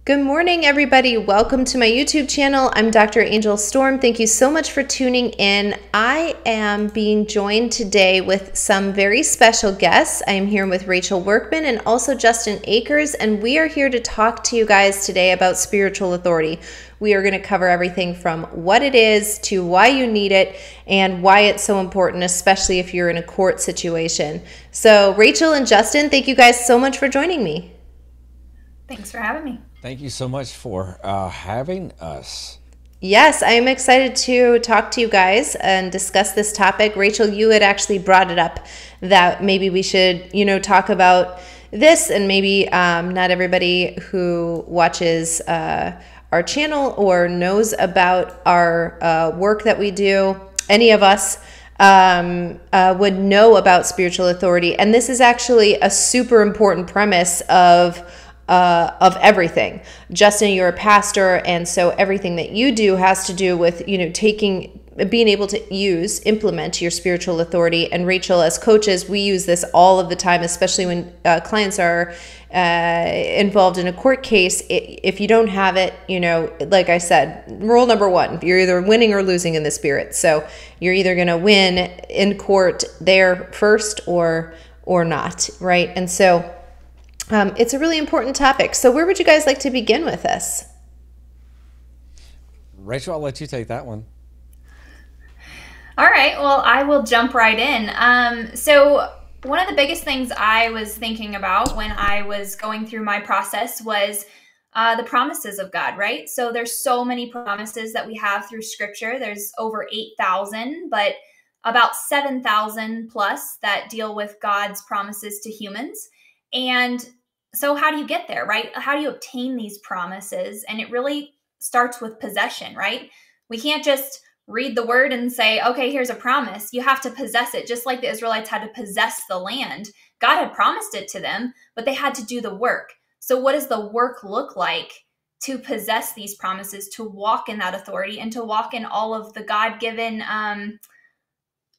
Good morning, everybody. Welcome to my YouTube channel. I'm Dr. Angel Storm. Thank you so much for tuning in. I am being joined today with some very special guests. I am here with Rachel Workman and also Justin Akers, and we are here to talk to you guys today about spiritual authority. We are going to cover everything from what it is to why you need it and why it's so important, especially if you're in a court situation. So Rachel and Justin, thank you guys so much for joining me. Thanks for having me. Thank you so much for having us. Yes, I am excited to talk to you guys and discuss this topic. Rachel, you had actually brought it up that maybe we should, talk about this, and maybe not everybody who watches our channel or knows about our work that we do, any of us, would know about spiritual authority. And this is actually a super important premise of everything. Justin, you're a pastor, and so everything that you do has to do with, being able to implement your spiritual authority. And Rachel, as coaches, we use this all of the time, especially when clients are involved in a court case. If you don't have it, like I said, rule number one, you're either winning or losing in the spirit. So you're either going to win in court there first or not, right? And so it's a really important topic. So where would you guys like to begin with this? Rachel, I'll let you take that one. All right. Well, I will jump right in. So one of the biggest things I was thinking about when I was going through my process was the promises of God, right? So there's so many promises that we have through Scripture. There's over 8,000, but about 7,000 plus that deal with God's promises to humans. And so how do you get there, right? How do you obtain these promises? And it really starts with possession, right? We can't just read the word and say, okay, here's a promise. You have to possess it, just like the Israelites had to possess the land. God had promised it to them, but they had to do the work. So what does the work look like to possess these promises, to walk in that authority, and to walk in all of the God-given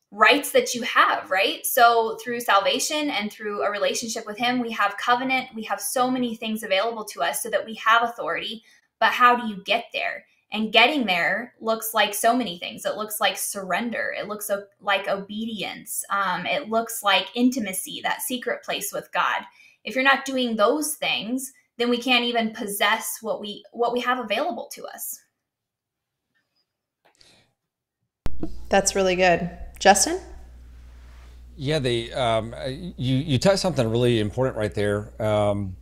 rights that you have, right? So through salvation and through a relationship with Him, we have covenant, we have so many things available to us so that we have authority. But how do you get there? And getting there looks like so many things. It looks like surrender. It looks like obedience. It looks like intimacy, that secret place with God. If you're not doing those things, then we can't even possess what we have available to us. That's really good. Justin? Yeah, you touched something really important right there, and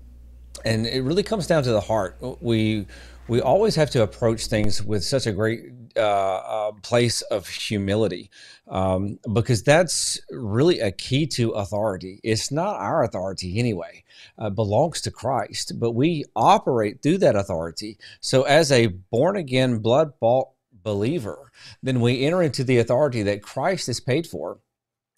it really comes down to the heart. We always have to approach things with such a great place of humility, because that's really a key to authority. It's not our authority anyway. It belongs to Christ, but we operate through that authority. So as a born-again, blood-bought believer, then we enter into the authority that Christ has paid for.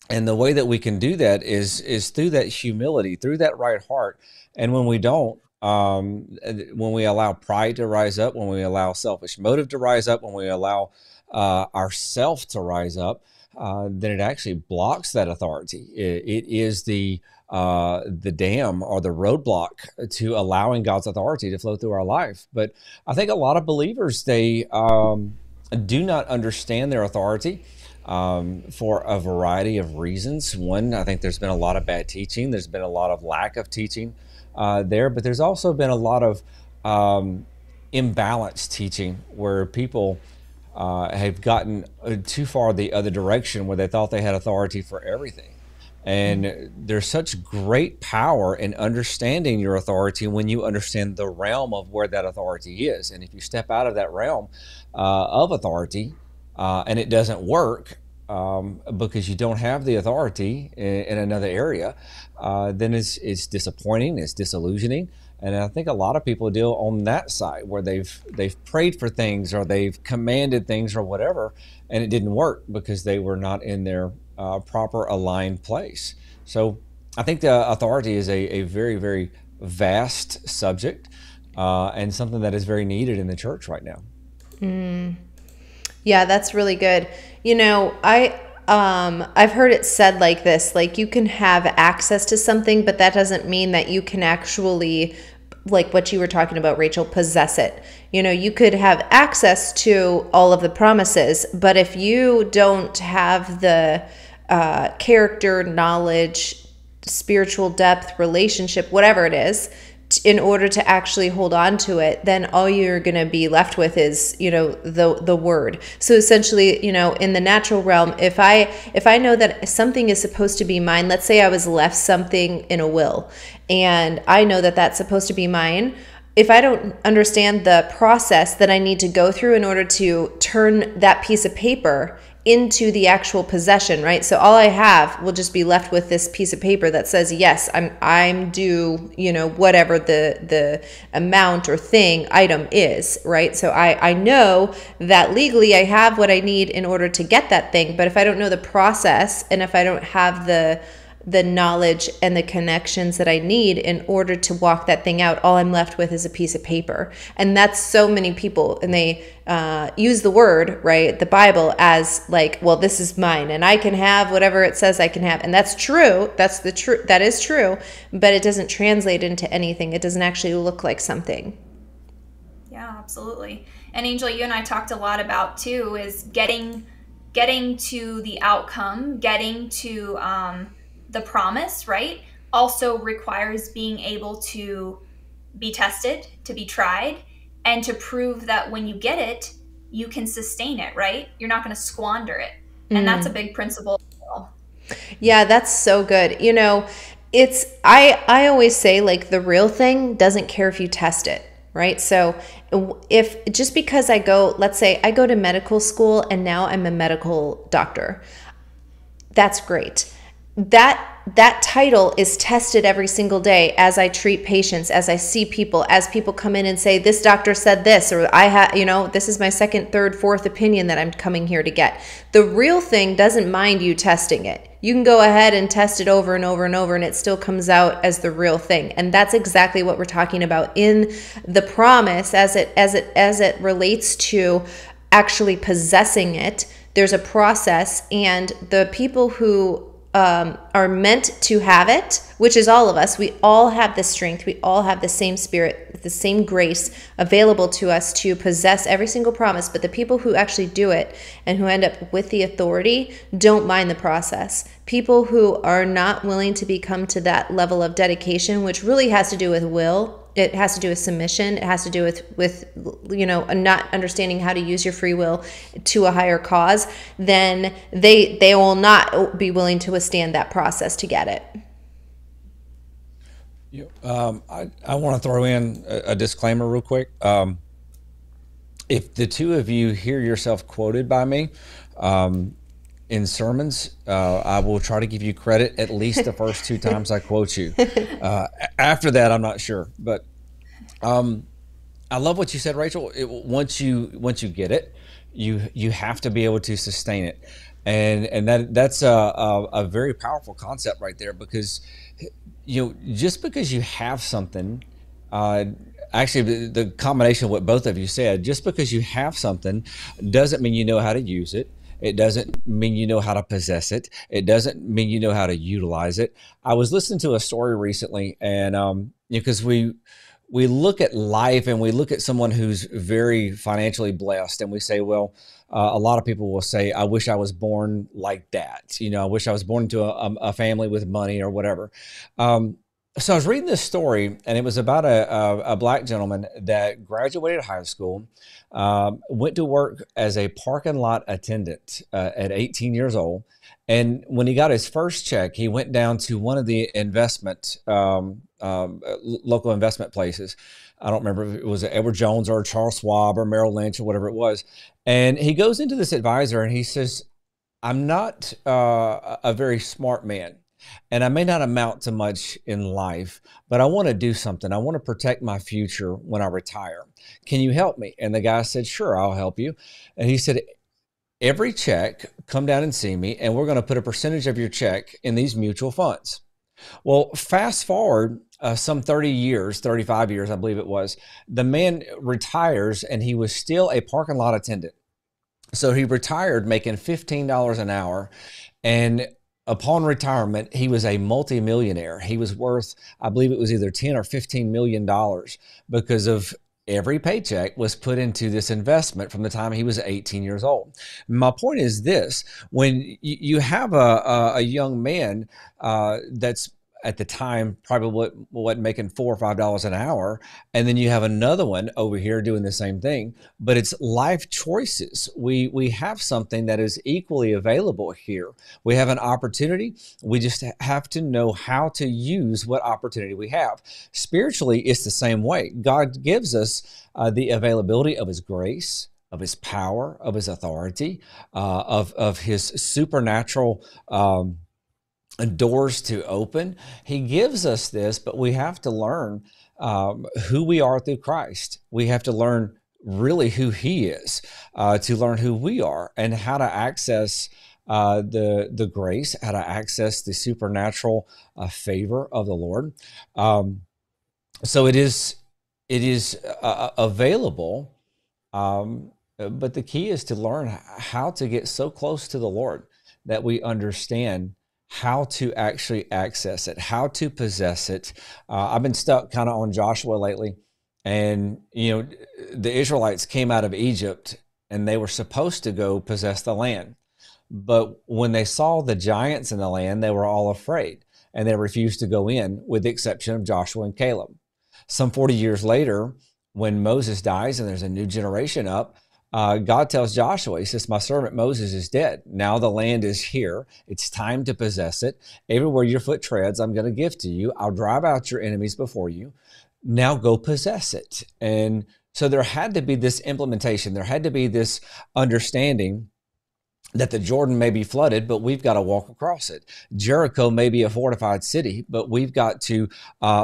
And the way that we can do that is through that humility, through that right heart. And when we don't, when we allow pride to rise up, when we allow selfish motive to rise up, when we allow ourself to rise up, then it actually blocks that authority. It is the dam or the roadblock to allowing God's authority to flow through our life. But I think a lot of believers, they do not understand their authority for a variety of reasons. One, I think there's been a lot of bad teaching. There's been a lot of lack of teaching there, but there's also been a lot of imbalanced teaching where people have gotten too far the other direction, where they thought they had authority for everything. And there's such great power in understanding your authority when you understand the realm of where that authority is. And if you step out of that realm of authority and it doesn't work because you don't have the authority in another area, then it's disappointing, it's disillusioning. And I think a lot of people deal on that side where they've prayed for things or they've commanded things or whatever, and it didn't work because they were not in their proper aligned place. So I think the authority is a very, very vast subject and something that is very needed in the church right now. Yeah, that's really good. I've heard it said like this, like you can have access to something, but that doesn't mean that you can actually like what you were talking about, Rachel, possess it. You know, you could have access to all of the promises, but if you don't have the character, knowledge, spiritual depth, relationship, whatever it is, in order to actually hold on to it, then all you're going to be left with is, you know, the word. So essentially, you know, in the natural realm, if I know that something is supposed to be mine, let's say I was left something in a will, and I know that that's supposed to be mine. If I don't understand the process that I need to go through in order to turn that piece of paper into the actual possession, right? So all I have will just be left with this piece of paper that says, yes, I'm due, you know, whatever the amount or item is, right? So I know that legally I have what I need in order to get that thing, but if I don't know the process, and if I don't have the knowledge and the connections that I need in order to walk that thing out, all I'm left with is a piece of paper. And that's so many people, and they use the word, right, the Bible, as like, well, this is mine and I can have whatever it says I can have. And that's true. That is true, but it doesn't translate into anything. It doesn't actually look like something. Yeah, absolutely. And Angel, you and I talked a lot about too, is getting to the outcome, getting to the promise, right, also requires being able to be tested, to be tried, and to prove that when you get it, you can sustain it, right? You're not going to squander it. And that's a big principle as well. Yeah, that's so good. You know, I always say, like, the real thing doesn't care if you test it, right? So if just because let's say I go to medical school and now I'm a medical doctor, that's great. That title is tested every single day as I treat patients, as I see people, as people come in and say, this doctor said this, or this is my second, third, fourth opinion that I'm coming here to get. The real thing doesn't mind you testing it. You can go ahead and test it over and over and over, and it still comes out as the real thing. And that's exactly what we're talking about in the promise as it relates to actually possessing it. There's a process, and the people who are meant to have it, which is all of us. We all have the strength. We all have the same spirit, the same grace available to us to possess every single promise. But the people who actually do it and who end up with the authority don't mind the process. People who are not willing to become to that level of dedication, which really has to do with will. It has to do with submission. It has to do with not understanding how to use your free will to a higher cause. Then they will not be willing to withstand that process to get it. I want to throw in a disclaimer real quick. If the two of you hear yourself quoted by me in sermons, I will try to give you credit at least the first two times I quote you. After that, I'm not sure. But I love what you said, Rachel. Once you get it, you have to be able to sustain it, and that's a very powerful concept right there, because just because you have something. Actually, the combination of what both of you said, just because you have something doesn't mean you know how to use it. It doesn't mean you know how to possess it. It doesn't mean you know how to utilize it. I was listening to a story recently, and because we look at life and we look at someone who's very financially blessed, and we say, well, a lot of people will say, I wish I was born like that. I wish I was born into a family with money or whatever. So I was reading this story, and it was about a black gentleman that graduated high school, went to work as a parking lot attendant at 18 years old. And when he got his first check, he went down to one of the local investment places. I don't remember if it was Edward Jones or Charles Schwab or Merrill Lynch or whatever it was. And he goes into this advisor and he says, I'm not a very smart man, and I may not amount to much in life, but I want to do something. I want to protect my future when I retire. Can you help me? And the guy said, sure, I'll help you. And he said, every check, come down and see me, and we're going to put a percentage of your check in these mutual funds. Well, fast forward some 35 years, I believe it was, the man retires, and he was still a parking lot attendant. So he retired making $15 an hour, and upon retirement, he was a multimillionaire. He was worth, I believe it was either 10 or $15 million because of every paycheck was put into this investment from the time he was 18 years old. My point is this: when you have a young man that's at the time probably wasn't making $4 or $5 an hour, and then you have another one over here doing the same thing, but it's life choices. We have something that is equally available here. We have an opportunity. We just have to know how to use what opportunity we have. Spiritually, it's the same way. God gives us the availability of his grace, of his power, of his authority, of his supernatural doors to open. He gives us this, but we have to learn who we are through Christ. We have to learn really who he is, to learn who we are and how to access the grace, how to access the supernatural favor of the Lord. So it is available, but the key is to learn how to get so close to the Lord that we understand how to actually access it, how to possess it. I've been stuck kind of on Joshua lately. And, the Israelites came out of Egypt and they were supposed to go possess the land. But when they saw the giants in the land, they were all afraid and they refused to go in, with the exception of Joshua and Caleb. Some 40 years later, when Moses dies and there's a new generation up, God tells Joshua, he says, my servant Moses is dead. Now the land is here. It's time to possess it. Everywhere your foot treads, I'm going to give to you. I'll drive out your enemies before you. Now go possess it. And so there had to be this implementation. There had to be this understanding that the Jordan may be flooded, but we've got to walk across it. Jericho may be a fortified city, but we've got to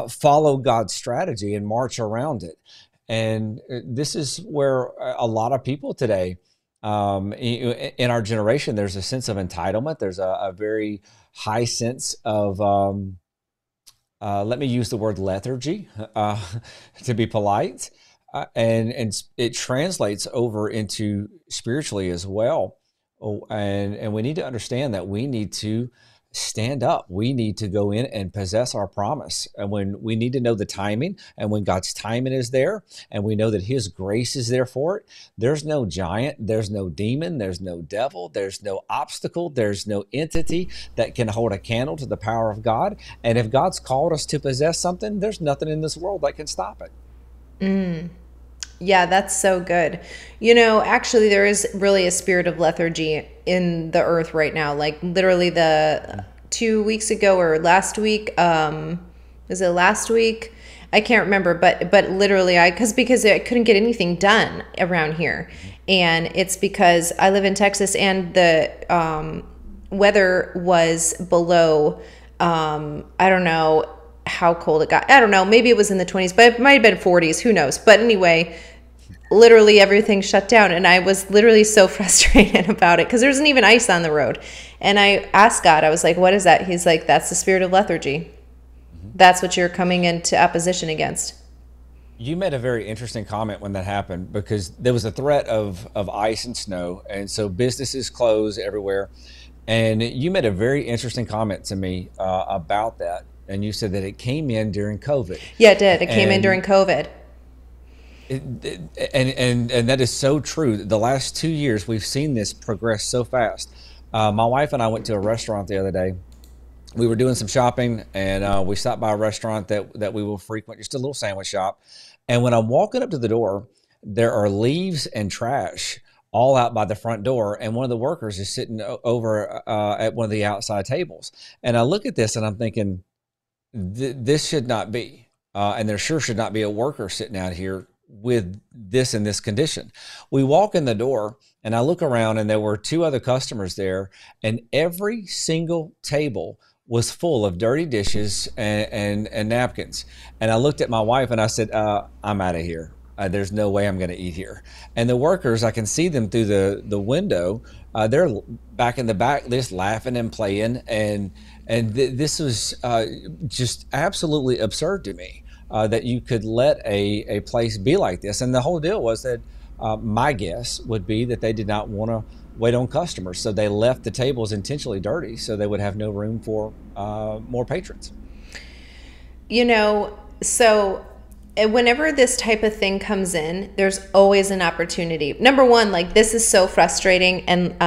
follow God's strategy and march around it. And this is where a lot of people today, in our generation, there's a sense of entitlement. There's a very high sense of, let me use the word lethargy, to be polite. And it translates over into spiritually as well. And we need to understand that we need to stand up. We need to go in and possess our promise. And when we need to know the timing, and when God's timing is there, and we know that his grace is there for it, there's no giant, there's no demon, there's no devil, there's no obstacle, there's no entity that can hold a candle to the power of God. And if God's called us to possess something, there's nothing in this world that can stop it. Yeah, that's so good. Actually, there is really a spirit of lethargy in the earth right now. Like literally 2 weeks ago or last week, was it last week? I can't remember, but literally because I couldn't get anything done around here. And it's because I live in Texas and the weather was below, I don't know how cold it got. I don't know. Maybe it was in the 20s, but it might have been 40s. Who knows? But anyway, literally everything shut down. And I was literally so frustrated about it because there wasn't even ice on the road. And I asked God, I was like, what is that? He's like, that's the spirit of lethargy. That's what you're coming into opposition against. You made a very interesting comment when that happened, because there was a threat of ice and snow. And so businesses closed everywhere. And you made a very interesting comment to me about that. And you said that it came in during COVID. Yeah, it did. It came in during COVID. And that is so true. The last 2 years, we've seen this progress so fast. My wife and I went to a restaurant the other day. We were doing some shopping, and we stopped by a restaurant that we will frequent, just a little sandwich shop. And when I'm walking up to the door, there are leaves and trash all out by the front door, and one of the workers is sitting over at one of the outside tables. And I look at this, and I'm thinking, this should not be, and there sure should not be a worker sitting out here with this in this condition. We walk in the door, and I look around, and there were 2 other customers there, and every single table was full of dirty dishes and napkins. And I looked at my wife, and I said, I'm out of here. There's no way I'm going to eat here. And the workers, I can see them through the window. They're back in the back, just laughing and playing, and this was just absolutely absurd to me, that you could let a place be like this. And the whole deal was that my guess would be that they did not want wait on customers. So they left the tables intentionally dirty so they would have no room for more patrons. So whenever this type of thing comes in, there's always an opportunity. Number one, like, this is so frustrating, and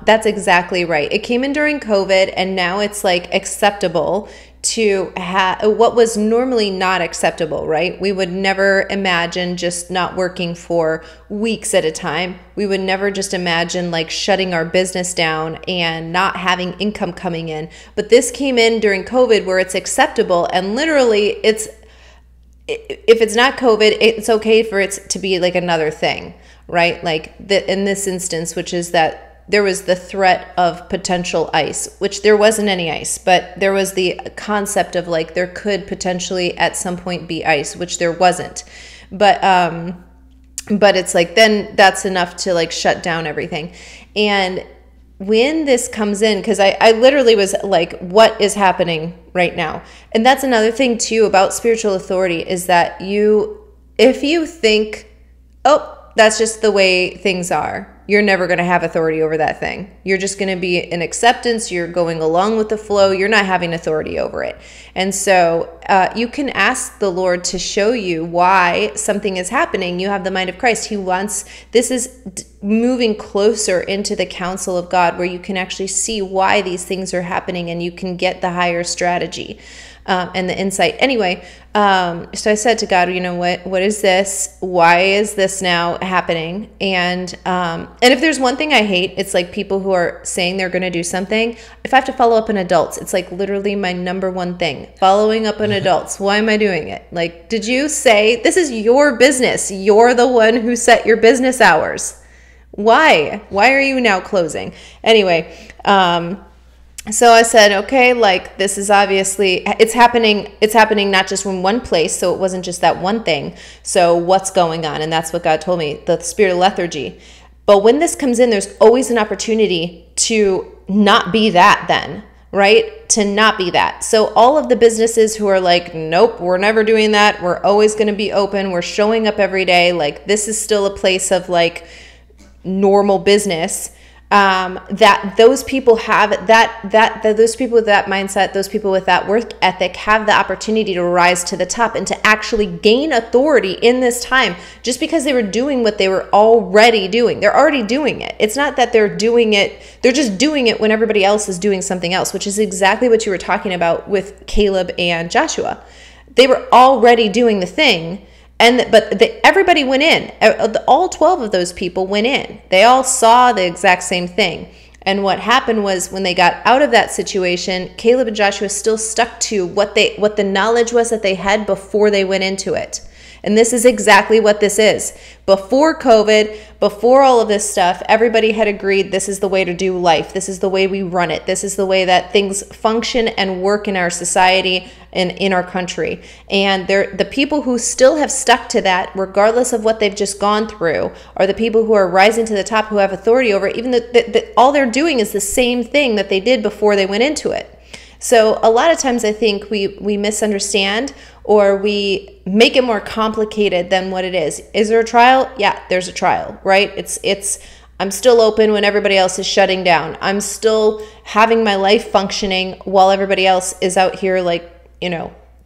that's exactly right. It came in during COVID, and now it's like acceptable to have what was normally not acceptable, right? We would never imagine just not working for weeks at a time. We would never just imagine like shutting our business down and not having income coming in. But this came in during COVID where it's acceptable, and literally if it's not COVID, it's okay for it to be like another thing, right? Like in this instance, which is that there was the threat of potential ice, which there wasn't any ice, but there was the concept of like there could potentially at some point be ice, which there wasn't. But it's like then that's enough to like shut down everything. And when this comes in, because I literally was like, what is happening right now? And that's another thing too about spiritual authority, is that if you think, oh, that's just the way things are, you're never going to have authority over that thing. You're just going to be in acceptance. You're going along with the flow. You're not having authority over it. And so you can ask the Lord to show you why something is happening. You have the mind of Christ. This is moving closer into the counsel of God, where you can actually see why these things are happening, and you can get the higher strategy and the insight. Anyway, so I said to God, what is this? Why is this now happening? And if there's one thing I hate, it's like people who are saying they're going to do something. If I have to follow up on adults, it's like literally my number one thing, following up on adults. Why am I doing it? Like, did you say this is your business? You're the one who set your business hours. Why are you now closing? Anyway, so I said, okay, like, this is obviously, it's happening not just in one place, so it wasn't just that one thing. So what's going on? And that's what God told me, the spirit of lethargy. But when this comes in, there's always an opportunity to not be that then, right? To not be that. So all of the businesses who are like, nope, we're never doing that. We're always going to be open. We're showing up every day. Like, this is still a place of like normal business. That those people have those people with that mindset, those people with that work ethic have the opportunity to rise to the top and to actually gain authority in this time, just because they were doing what they were already doing. They're already doing it. It's not that they're doing it. They're just doing it when everybody else is doing something else, which is exactly what you were talking about with Caleb and Joshua. They were already doing the thing. Everybody went in. All 12 of those people went in. They all saw the exact same thing. And what happened was, when they got out of that situation, Caleb and Joshua still stuck to what the knowledge was that they had before they went into it. And this is exactly what this is. Before COVID, before all of this stuff, everybody had agreed this is the way to do life. This is the way we run it. This is the way that things function and work in our society and in our country. And the people who still have stuck to that, regardless of what they've just gone through, are the people who are rising to the top, who have authority over it, even though all they're doing is the same thing that they did before they went into it. So a lot of times I think we misunderstand, or we make it more complicated than what it is. Is there a trial? Yeah, there's a trial, right? I'm still open when everybody else is shutting down. I'm still having my life functioning while everybody else is out here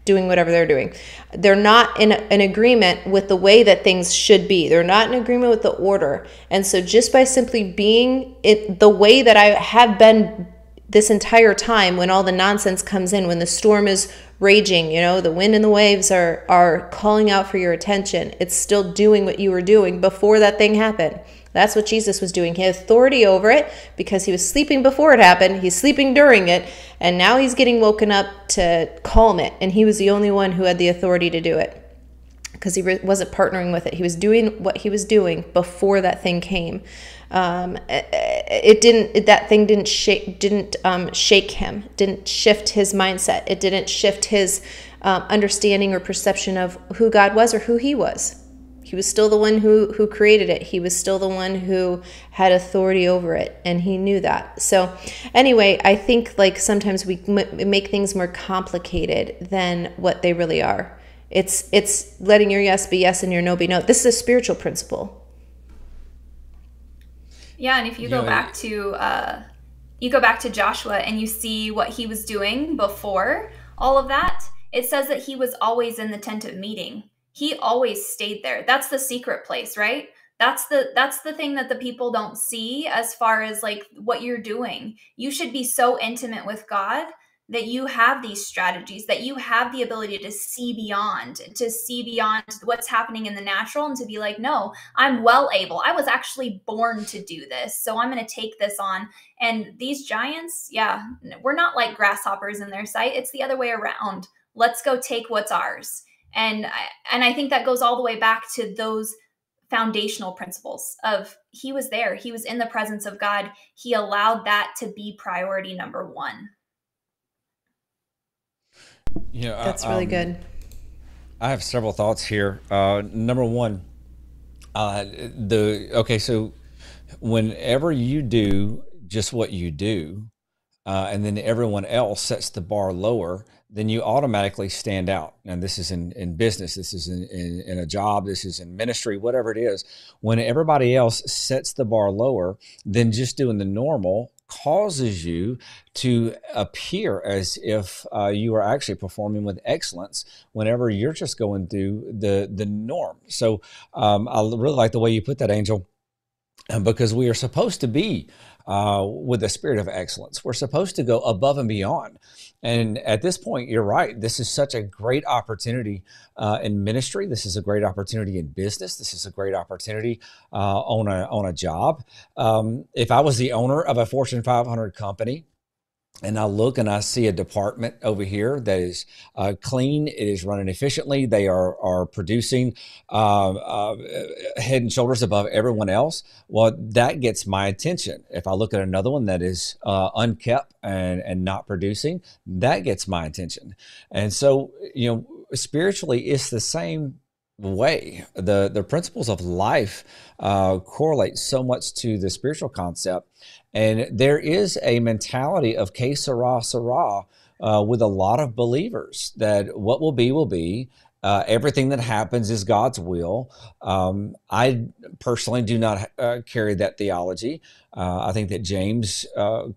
doing whatever they're doing. They're not in an agreement with the way that things should be. They're not in agreement with the order. And so just by simply being the way that I have been this entire time, when all the nonsense comes in, when the storm is raging, the wind and the waves are calling out for your attention, it's still doing what you were doing before that thing happened. That's what Jesus was doing. He had authority over it because he was sleeping before it happened. He's sleeping during it. And now he's getting woken up to calm it. And he was the only one who had the authority to do it, because he wasn't partnering with it. He was doing what he was doing before that thing came. That thing didn't shake him, didn't shift his mindset. It didn't shift his understanding or perception of who God was or who he was. He was still the one who created it. He was still the one who had authority over it, and he knew that. So anyway, I think like sometimes we make things more complicated than what they really are. It's letting your yes be yes and your no be no. This is a spiritual principle. Yeah, and if you go back to Joshua and you see what he was doing before all of that, it says that he was always in the tent of meeting. He always stayed there. That's the secret place, right? That's the thing that the people don't see as far as like what you're doing. You should be so intimate with God that you have these strategies, that you have the ability to see beyond what's happening in the natural, and to be like, no, I'm well able. I was actually born to do this. So I'm going to take this on. And these giants, yeah, we're not like grasshoppers in their sight. It's the other way around. Let's go take what's ours. And I think that goes all the way back to those foundational principles of he was there. He was in the presence of God. He allowed that to be priority number one. Yeah, That's really good. I have several thoughts here. Number one, so whenever you do just what you do, and then everyone else sets the bar lower, then you automatically stand out. And this is in business, this is in a job, this is in ministry, whatever it is. When everybody else sets the bar lower, then just doing the normal causes you to appear as if you are actually performing with excellence whenever you're just going through the norm. So I really like the way you put that, Angel, because we are supposed to be with a spirit of excellence. We're supposed to go above and beyond. And at this point, you're right. This is such a great opportunity in ministry. This is a great opportunity in business. This is a great opportunity on a job. If I was the owner of a Fortune 500 company, and I look and I see a department over here that is clean, it is running efficiently, they are producing head and shoulders above everyone else, well, that gets my attention. If I look at another one that is unkept and not producing, that gets my attention. And so, spiritually, it's the same way. The principles of life correlate so much to the spiritual concept. And there is a mentality of que sera, sera with a lot of believers that what will be, will be. Everything that happens is God's will. I personally do not carry that theology. I think that James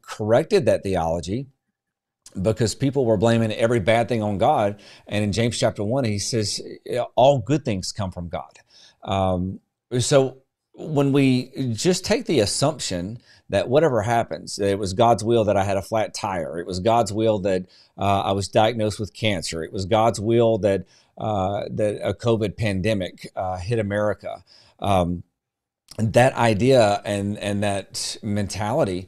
corrected that theology because people were blaming every bad thing on God. And in James chapter 1, he says, all good things come from God. So when we just take the assumption that whatever happens, that it was God's will that I had a flat tire, it was God's will that I was diagnosed with cancer, it was God's will that a COVID pandemic hit America. That idea and that mentality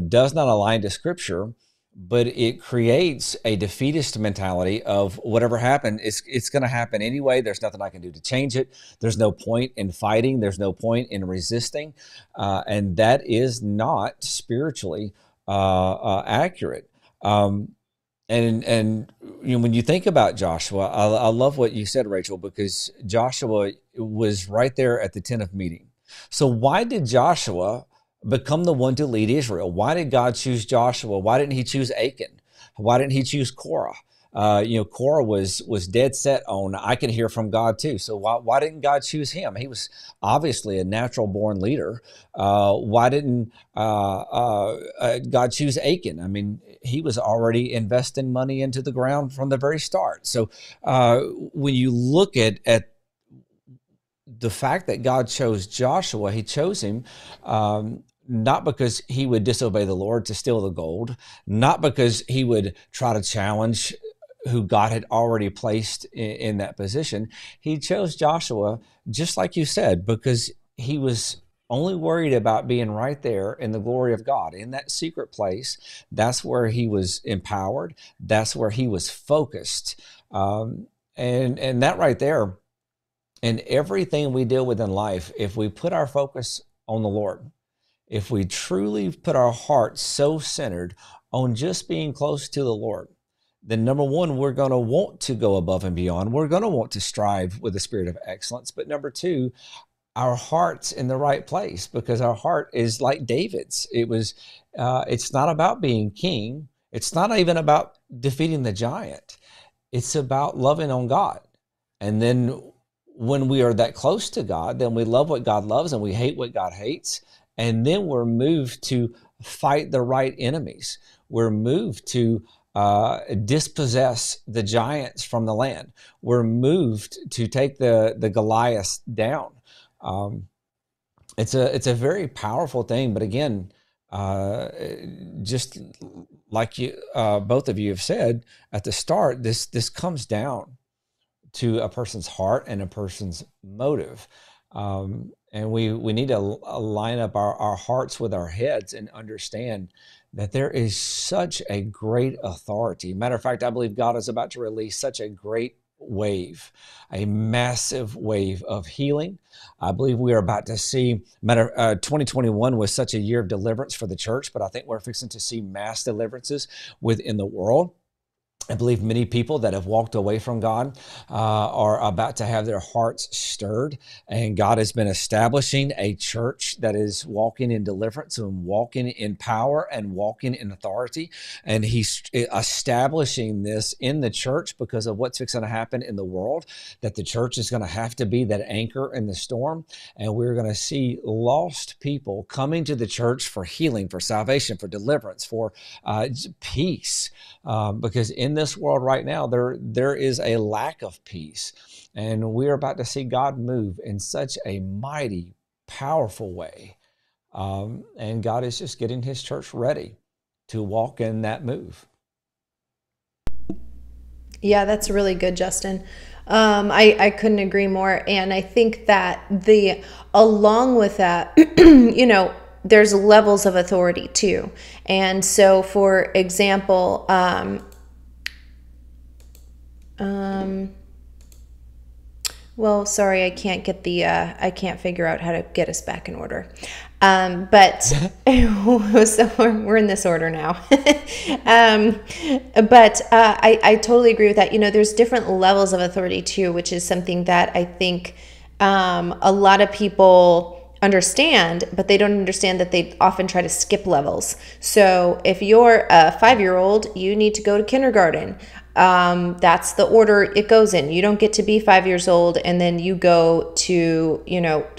does not align to Scripture, but it creates a defeatist mentality of whatever happened, it's going to happen anyway. There's nothing I can do to change it. There's no point in fighting. There's no point in resisting. And that is not spiritually accurate. And when you think about Joshua, I love what you said, Rachel, because Joshua was right there at the tent of meeting. So why did Joshua become the one to lead Israel? Why did God choose Joshua? Why didn't he choose Achan? Why didn't he choose Korah? Korah was dead set on, I can hear from God too. So why didn't God choose him? He was obviously a natural born leader. Why didn't God choose Achan? I mean, he was already investing money into the ground from the very start. So when you look at the fact that God chose Joshua, he chose him not because he would disobey the Lord to steal the gold, not because he would try to challenge who God had already placed in that position. He chose Joshua, just like you said, because he was only worried about being right there in the glory of God, in that secret place. That's where he was empowered. That's where he was focused. And that right there, in everything we deal with in life, if we put our focus on the Lord, if we truly put our hearts so centered on just being close to the Lord, then number one, we're going to want to go above and beyond. We're going to want to strive with the spirit of excellence. But number two, our heart's in the right place, because our heart is like David's. It's not about being king. It's not even about defeating the giant. It's about loving on God. And then when we are that close to God, then we love what God loves and we hate what God hates. And then we're moved to fight the right enemies. We're moved to dispossess the giants from the land. We're moved to take the Goliath down. It's a very powerful thing. But again, just like you, both of you have said at the start, this comes down to a person's heart and a person's motive. And we need to line up our hearts with our heads and understand that there is such a great authority. Matter of fact, I believe God is about to release such a great wave, a massive wave of healing. I believe we are about to see, 2021 was such a year of deliverance for the church, but I think we're fixing to see mass deliverances within the world. I believe many people that have walked away from God are about to have their hearts stirred, and God has been establishing a church that is walking in deliverance and walking in power and walking in authority. And he's establishing this in the church because of what's fixing to happen in the world, that the church is going to have to be that anchor in the storm. And we're going to see lost people coming to the church for healing, for salvation, for deliverance, for peace, because in this world right now, there is a lack of peace, and we're about to see God move in such a mighty, powerful way. And God is just getting his church ready to walk in that move. Yeah, that's really good, Justin. I couldn't agree more. And I think that along with that, there's levels of authority too. And so, for example, well, sorry, I can't get I can't figure out how to get us back in order. But so we're in this order now. But I totally agree with that. There's different levels of authority too, which is something that I think a lot of people understand, but they don't understand that they often try to skip levels. So if you're a 5-year-old, you need to go to kindergarten. That's the order it goes in. You don't get to be 5 years old and then you go to,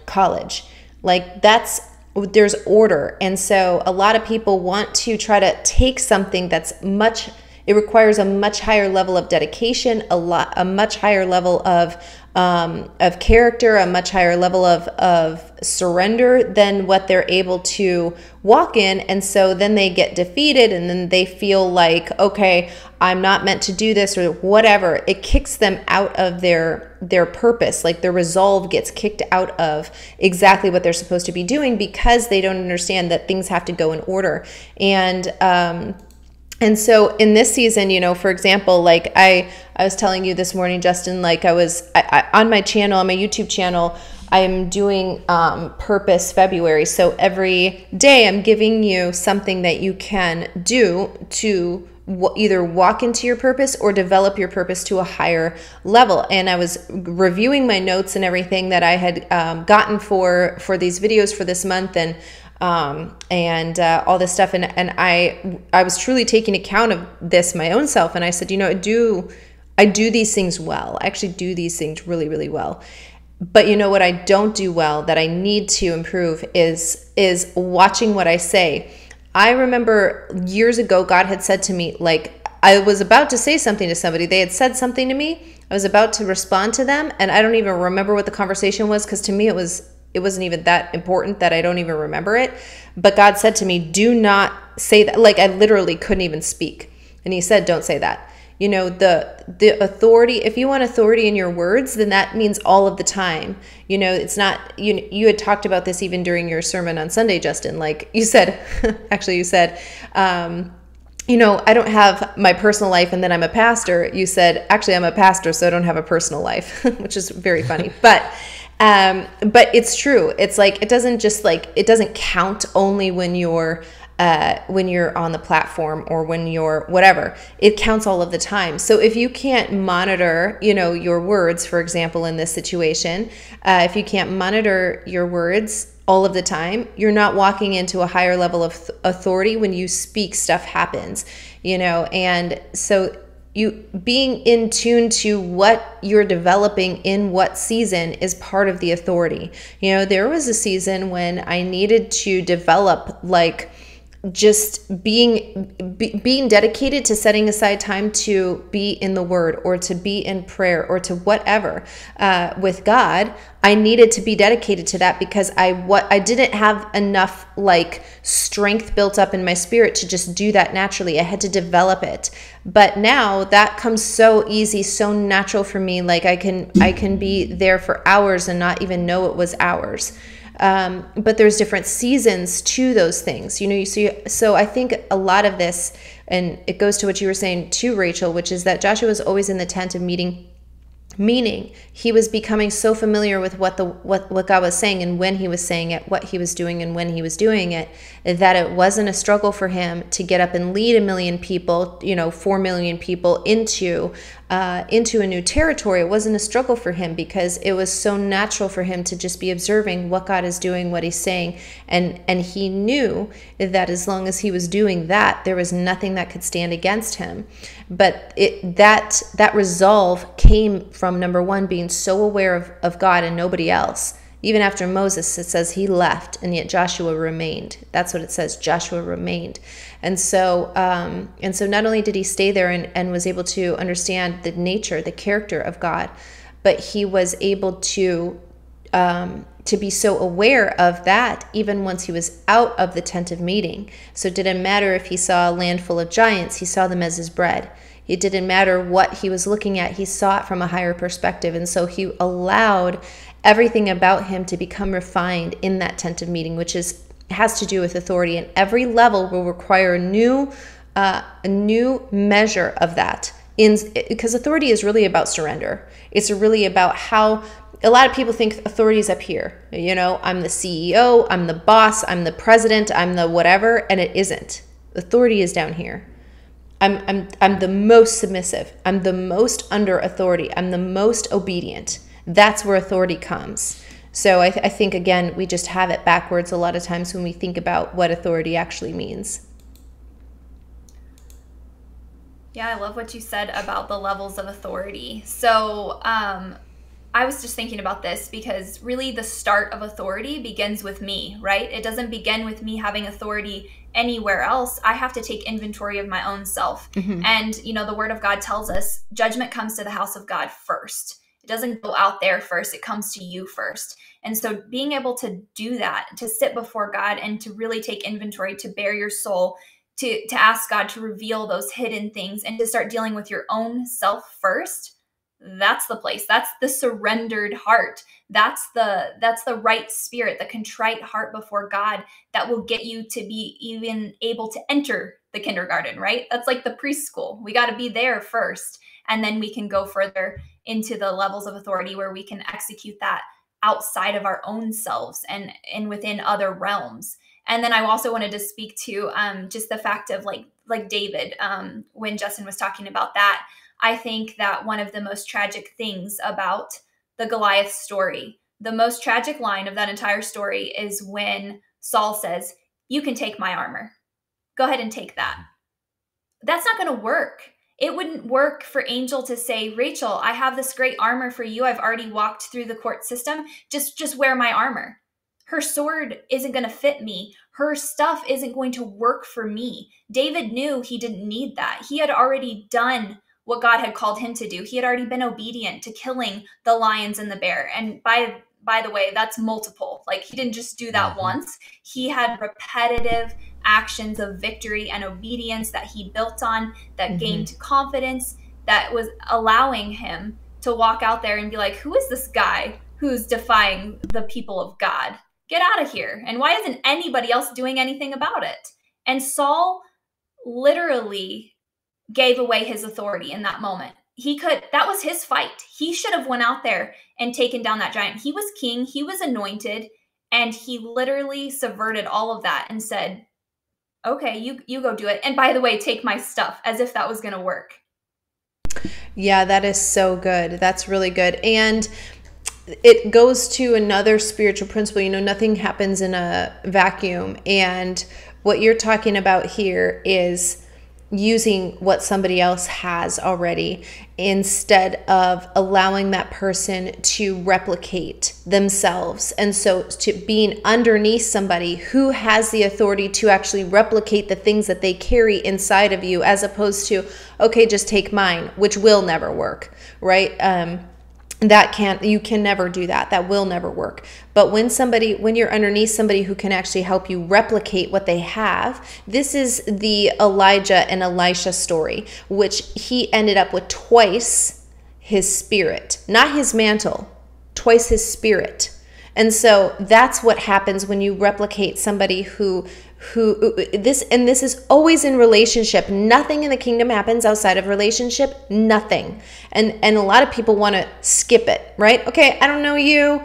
college. Like there's order. And so a lot of people want to try to take something it requires a much higher level of dedication, a much higher level of character, a much higher level of surrender than what they're able to walk in. And so then they get defeated, and then they feel like, okay, I'm not meant to do this or whatever. It kicks them out of their purpose. Like their resolve gets kicked out of exactly what they're supposed to be doing because they don't understand that things have to go in order. And so in this season, for example, like I was telling you this morning, Justin, like I on my channel, on my YouTube channel, I am doing Purpose February. So every day I'm giving you something that you can do to either walk into your purpose or develop your purpose to a higher level. And I was reviewing my notes and everything that I had gotten for these videos for this month, and all this stuff. And I was truly taking account of this, my own self. And I said, I do these things well. I actually do these things really, really well. But what I don't do well that I need to improve is watching what I say. I remember years ago, God had said to me, like, I was about to say something to somebody. They had said something to me. I was about to respond to them. And I don't even remember what the conversation was, because to me, it wasn't even that important that I don't even remember it. But God said to me, do not say that. Like I literally couldn't even speak. And he said, don't say that. The authority, if you want authority in your words, then that means all of the time. It's not, you had talked about this even during your sermon on Sunday, Justin. Like you said, I don't have my personal life and then I'm a pastor. You said, actually, I'm a pastor, so I don't have a personal life, which is very funny. But it's true. It's like, it doesn't count only when you're on the platform or when you're whatever. It counts all of the time. So if you can't monitor, your words, for example, in this situation, if you can't monitor your words all of the time, you're not walking into a higher level of authority. When you speak, stuff happens, and so being in tune to what you're developing in what season is part of the authority. You know, there was a season when I needed to develop like just being dedicated to setting aside time to be in the Word or to be in prayer or to whatever with God. I needed to be dedicated to that because I didn't have enough like strength built up in my spirit to just do that naturally. I had to develop it. But now that comes so easy, so natural for me. Like I can be there for hours and not even know it was hours. But there's different seasons to those things, you know. So I think a lot of this, and it goes to what you were saying too, Rachel, which is that Joshua was always in the tent of meeting, meaning he was becoming so familiar with what God was saying and when he was saying it, what he was doing and when he was doing it, that it wasn't a struggle for him to get up and lead 1 million people, 4 million people into a new territory. It wasn't a struggle for him because it was so natural for him to just be observing what God is doing, what he's saying. And he knew that as long as he was doing that, there was nothing that could stand against him. But that resolve came from, number one, being so aware of God and nobody else. Even after Moses, it says he left, and yet Joshua remained. That's what it says, Joshua remained. And so not only did he stay there and was able to understand the nature, the character of God, but he was able to be so aware of that even once he was out of the tent of meeting. So it didn't matter if he saw a land full of giants, he saw them as his bread. It didn't matter what he was looking at, he saw it from a higher perspective. And so he allowed everything about him to become refined in that tent of meeting, which has to do with authority. And every level will require a new measure of that. Because authority is really about surrender. It's really about how a lot of people think authority is up here. I'm the CEO, I'm the boss, I'm the president, I'm the whatever, and it isn't. Authority is down here. I'm the most submissive. I'm the most under authority. I'm the most obedient. That's where authority comes. So I think, again, we just have it backwards a lot of times when we think about what authority actually means. Yeah, I love what you said about the levels of authority. So I was just thinking about this because really the start of authority begins with me, right? It doesn't begin with me having authority anywhere else. I have to take inventory of my own self. Mm-hmm. And, the Word of God tells us judgment comes to the house of God first. It doesn't go out there first. It comes to you first. And so being able to do that, to sit before God and to really take inventory, to bare your soul, to ask God to reveal those hidden things and to start dealing with your own self first, that's the place. That's the surrendered heart. That's the right spirit, the contrite heart before God that will get you to be even able to enter the kindergarten, right? That's like the preschool. We got to be there first. And then we can go further into the levels of authority where we can execute that outside of our own selves and within other realms. And then I also wanted to speak to just the fact of like David, when Justin was talking about that. I think that one of the most tragic things about the Goliath story, the most tragic line of that entire story is when Saul says, "You can take my armor. Go ahead and take that." That's not going to work. It wouldn't work for Angel to say, "Rachel, I have this great armor for you. I've already walked through the court system. Just wear my armor." Her sword isn't going to fit me. Her stuff isn't going to work for me. David knew he didn't need that. He had already done what God had called him to do. He had already been obedient to killing the lions and the bear. And by the way, that's multiple. Like, he didn't just do that once. He had repetitive actions of victory and obedience that he built on, that gained confidence, that was allowing him to walk out there and be like, who is this guy who's defying the people of God? Get out of here. And why isn't anybody else doing anything about it? And Saul literally gave away his authority in that moment. That was his fight. He should have went out there and taken down that giant. He was king, he was anointed, and he literally subverted all of that and said, okay, you go do it. And by the way, take my stuff, as if that was going to work. Yeah, that is so good. That's really good. And it goes to another spiritual principle. Nothing happens in a vacuum. And what you're talking about here is using what somebody else has already instead of allowing that person to replicate themselves. And so to being underneath somebody who has the authority to actually replicate the things that they carry inside of you, as opposed to, okay, just take mine, which will never work, right? You can never do that. That will never work. But when you're underneath somebody who can actually help you replicate what they have, this is the Elijah and Elisha story, which he ended up with twice his spirit, not his mantle, twice his spirit. And so that's what happens when you replicate somebody who this is always in relationship. Nothing in the kingdom happens outside of relationship, nothing. And a lot of people want to skip it, right? Okay, I don't know you.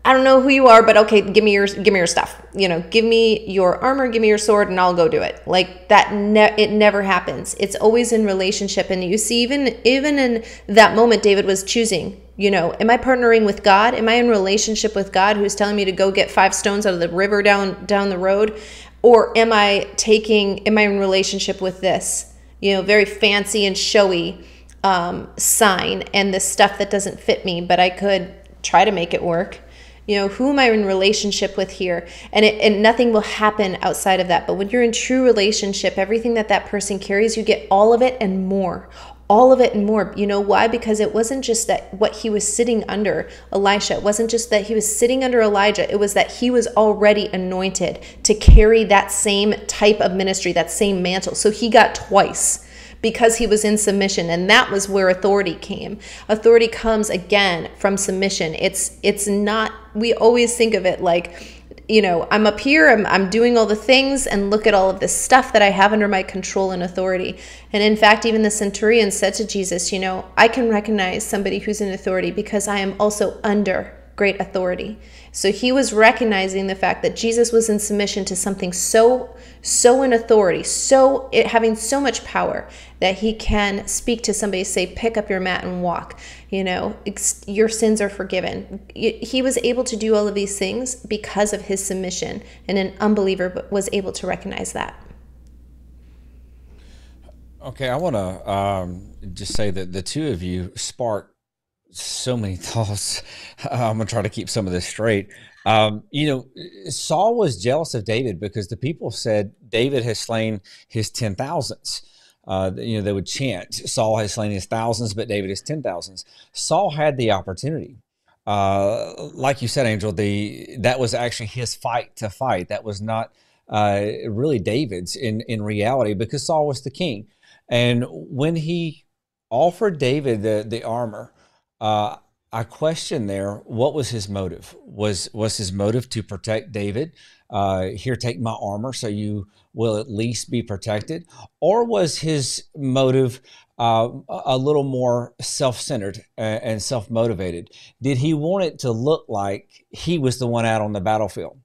I don't know who you are, but okay, give me your stuff. Give me your armor, give me your sword, and I'll go do it. Like that, it never happens. It's always in relationship. And you see, even in that moment, David was choosing. Am I partnering with God? Am I in relationship with God, who's telling me to go get 5 stones out of the river down the road? Or am I in relationship with this, very fancy and showy sign and this stuff that doesn't fit me, but I could try to make it work? Who am I in relationship with here? And nothing will happen outside of that. But when you're in true relationship, everything that person carries, you get all of it and more. All of it and more. You know why? Because it wasn't just that what he was sitting under, Elisha. It wasn't just that he was sitting under Elijah. It was that he was already anointed to carry that same type of ministry, that same mantle. So he got twice because he was in submission. And that was where authority came. Authority comes again from submission. It's not, we always think of it like, I'm up here, I'm doing all the things, and look at all of this stuff that I have under my control and authority. And in fact, even the centurion said to Jesus, I can recognize somebody who's in authority because I am also under great authority. So he was recognizing the fact that Jesus was in submission to something so in authority, having so much power that he can speak to somebody, say, pick up your mat and walk. Your sins are forgiven. He was able to do all of these things because of his submission, and an unbeliever was able to recognize that. Okay, I want to just say that the two of you spark so many thoughts. I'm going to try to keep some of this straight. Saul was jealous of David because the people said David has slain his 10,000s. They would chant, Saul has slain his thousands, but David his 10,000s. Saul had the opportunity. Like you said, Angel, that was actually his fight to fight. That was not really David's in reality, because Saul was the king. And when he offered David the armor, I question there, what was his motive? Was his motive to protect David? Here, take my armor so you will at least be protected? Or was his motive a little more self-centered and self-motivated? Did he want it to look like he was the one out on the battlefield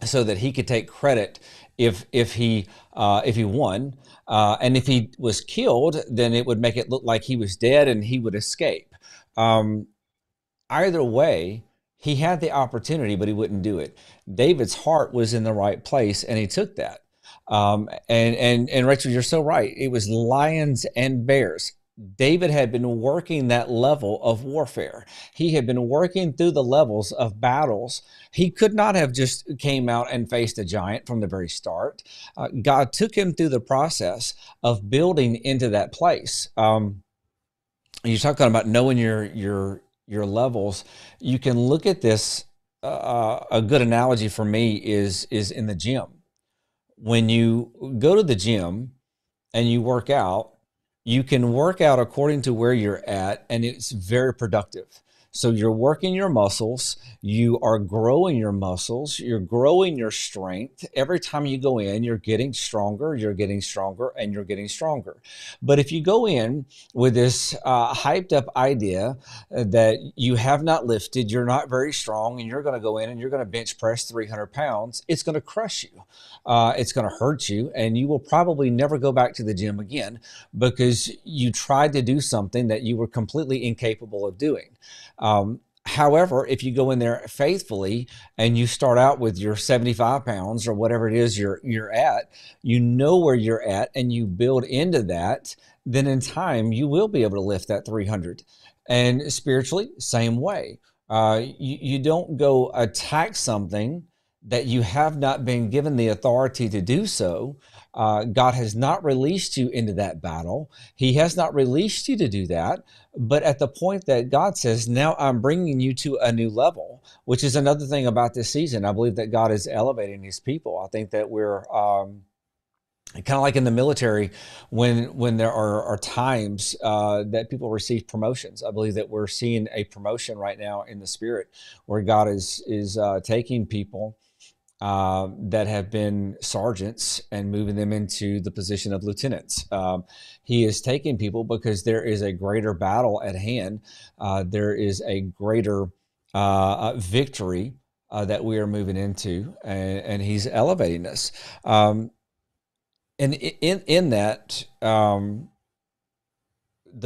so that he could take credit if he won? And if he was killed, then it would make it look like he was dead and he would escape. Either way, he had the opportunity, but he wouldn't do it. David's heart was in the right place, and he took that. And Rachel, you're so right. It was lions and bears. David had been working that level of warfare. He had been working through the levels of battles. He could not have just came out and faced a giant from the very start. God took him through the process of building into that place. You're talking about knowing your levels. You can look at this. A good analogy for me is in the gym. When you go to the gym and you work out, you can work out according to where you're at, and it's very productive. So you're working your muscles, you are growing your muscles, you're growing your strength. Every time you go in, you're getting stronger, and you're getting stronger. But if you go in with this hyped up idea that you have not lifted, you're not very strong, and you're going to go in and you're going to bench press 300 pounds, it's going to crush you. It's going to hurt you, and you will probably never go back to the gym again because you tried to do something that you were completely incapable of doing. However, if you go in there faithfully and you start out with your 75 pounds or whatever it is you're at, you know where you're at and you build into that, then in time you will be able to lift that 300. And spiritually, same way. You don't go attack something that you have not been given the authority to do so. God has not released you into that battle. He has not released you to do that. But at the point that God says, now I'm bringing you to a new level, which is another thing about this season. I believe that God is elevating his people. I think that we're kind of like in the military when there are times that people receive promotions. I believe that we're seeing a promotion right now in the spirit where God is taking people that have been sergeants and moving them into the position of lieutenants. He is taking people because there is a greater battle at hand. There is a greater victory that we are moving into, and he's elevating us. And in that, the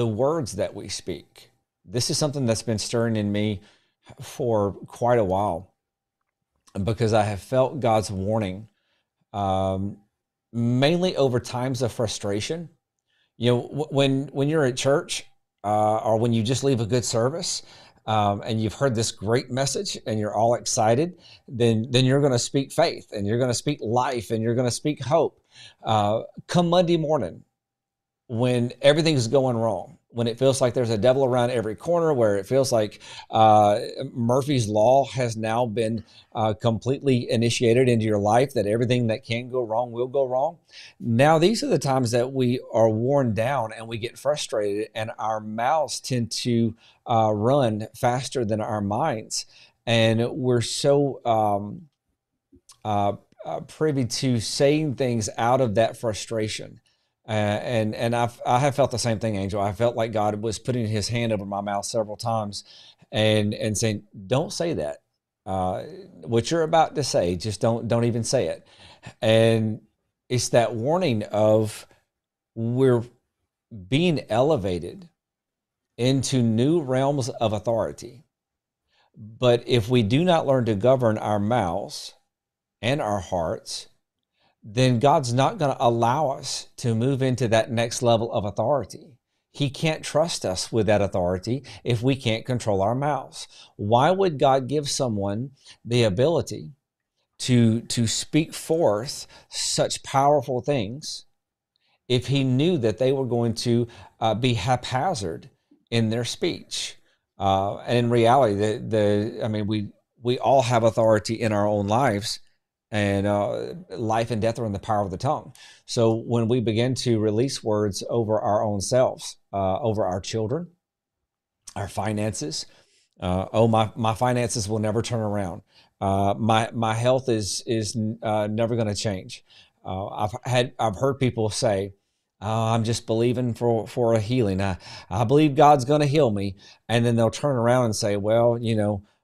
words that we speak, this is something that's been stirring in me for quite a while, because I have felt God's warning, mainly over times of frustration. You know, when you're at church, or when you just leave a good service, and you've heard this great message and you're all excited, then you're going to speak faith and you're going to speak life and you're going to speak hope. Come Monday morning, when everything's going wrong, when it feels like there's a devil around every corner, where it feels like Murphy's Law has now been completely initiated into your life, that everything that can go wrong will go wrong. Now, these are the times that we are worn down and we get frustrated, and our mouths tend to run faster than our minds. And we're so privy to saying things out of that frustration. And I have felt the same thing, Angel. I felt like God was putting his hand over my mouth several times and saying, don't say that. What you're about to say, just don't even say it. And it's that warning of we're being elevated into new realms of authority. But if we do not learn to govern our mouths and our hearts, then God's not going to allow us to move into that next level of authority. He can't trust us with that authority if we can't control our mouths. Why would God give someone the ability to speak forth such powerful things if he knew that they were going to be haphazard in their speech? And in reality, we all have authority in our own lives. And life and death are in the power of the tongue. So when we begin to release words over our own selves, over our children, our finances, my finances will never turn around. My health is never going to change. I've heard people say, I'm just believing for a healing. I believe God's going to heal me, and then they'll turn around and say, well,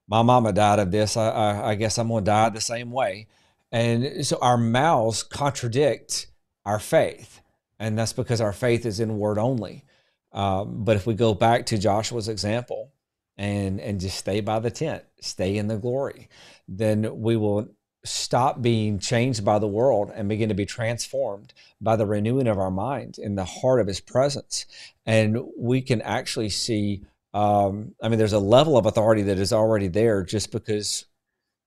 my mama died of this. I guess I'm going to die the same way. And so our mouths contradict our faith, and that's because our faith is in word only. But if we go back to Joshua's example and just stay by the tent, stay in the glory, then we will stop being changed by the world and begin to be transformed by the renewing of our mind in the heart of his presence. And we can actually see, there's a level of authority that is already there just because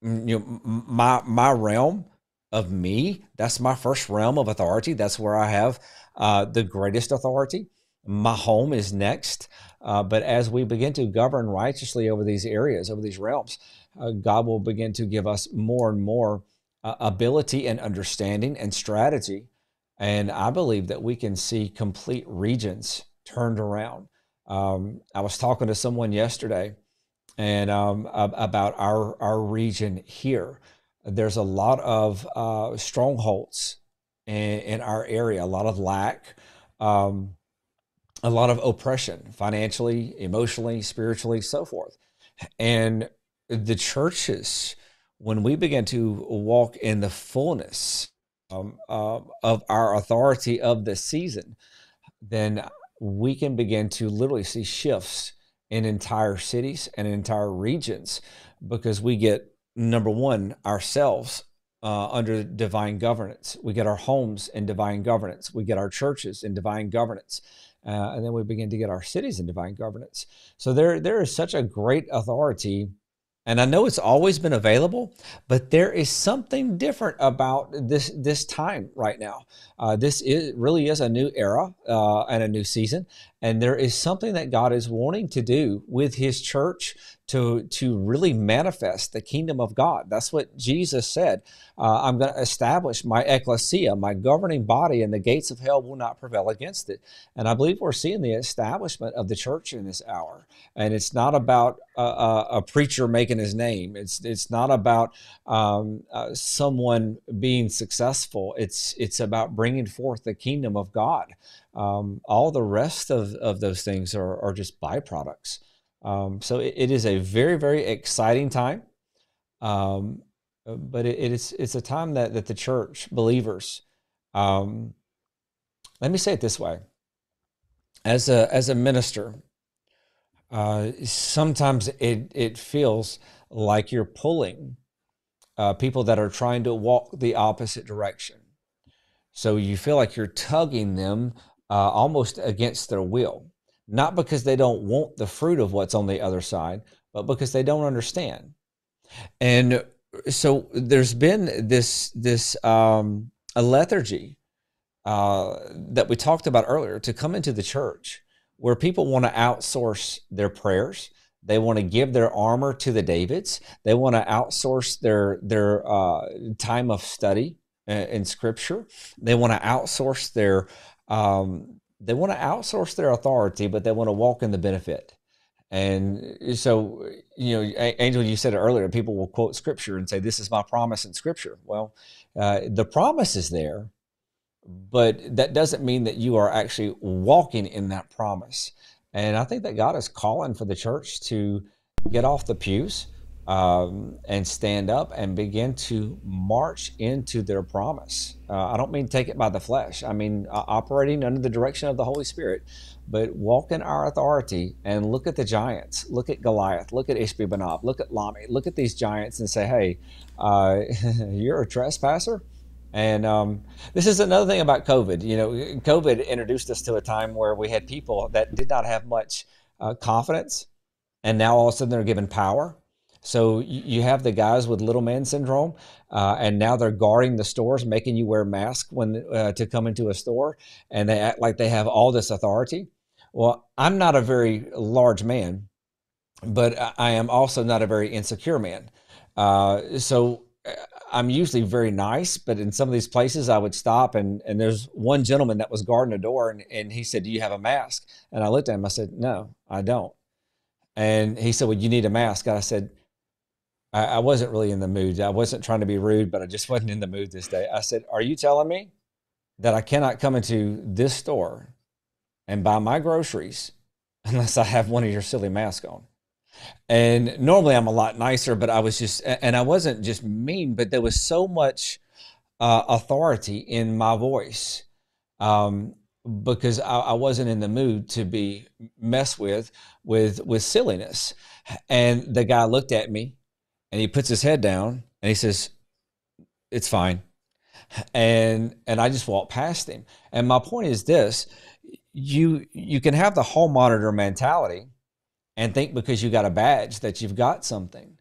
my realm of me, that's my first realm of authority. That's where I have the greatest authority. My home is next. But as we begin to govern righteously over these areas, over these realms, God will begin to give us more and more ability and understanding and strategy. And I believe that we can see complete regions turned around. I was talking to someone yesterday and about our region here. There's a lot of strongholds in our area, a lot of lack, a lot of oppression, financially, emotionally, spiritually, so forth. And the churches, when we begin to walk in the fullness of our authority of this season, then we can begin to literally see shifts in entire cities and entire regions, because we get, number one, ourselves under divine governance. We get our homes in divine governance. We get our churches in divine governance. And then we begin to get our cities in divine governance. So there is such a great authority. And I know it's always been available, but there is something different about this time right now. This really is a new era and a new season. And there is something that God is wanting to do with his church to really manifest the kingdom of God. That's what Jesus said. I'm going to establish my ecclesia, my governing body, and the gates of hell will not prevail against it. And I believe we're seeing the establishment of the church in this hour. And it's not about a preacher making his name. It's not about someone being successful. It's about bringing forth the kingdom of God. All the rest of those things are just byproducts. So it is a very, very exciting time. But it's a time that the church, believers, let me say it this way. As a minister, sometimes it feels like you're pulling people that are trying to walk the opposite direction. So you feel like you're tugging them almost against their will, not because they don't want the fruit of what's on the other side, but because they don't understand. And so there's been this a lethargy that we talked about earlier to come into the church, where people want to outsource their prayers. They want to give their armor to the Davids. They want to outsource their time of study in Scripture. They want to outsource their authority, but they want to walk in the benefit. And so, Angel, you said it earlier, people will quote Scripture and say, this is my promise in Scripture. Well, the promise is there, but that doesn't mean that you are actually walking in that promise. And I think that God is calling for the church to get off the pews and stand up and begin to march into their promise. I don't mean take it by the flesh. I mean operating under the direction of the Holy Spirit, but walk in our authority and look at the giants. Look at Goliath. Look at Ishbi-Benob. Look at Lami. Look at these giants and say, hey, you're a trespasser. And this is another thing about COVID. COVID introduced us to a time where we had people that did not have much confidence, and now all of a sudden they're given power. So you have the guys with little man syndrome, and now they're guarding the stores, making you wear masks to come into a store, and they act like they have all this authority. Well, I'm not a very large man, but I am also not a very insecure man. So I'm usually very nice, but in some of these places I would stop, and there's one gentleman that was guarding the door, and he said, do you have a mask? And I looked at him, I said, no, I don't. And he said, well, you need a mask. And I said, I wasn't really in the mood. I wasn't trying to be rude, but I just wasn't in the mood this day. I said, are you telling me that I cannot come into this store and buy my groceries unless I have one of your silly masks on? And normally I'm a lot nicer, but I wasn't just mean, but there was so much authority in my voice because I wasn't in the mood to be messed with silliness. And the guy looked at me, and he puts his head down and he says, it's fine. And I just walked past him. And my point is this, you can have the hall monitor mentality and think because you got a badge that you've got something.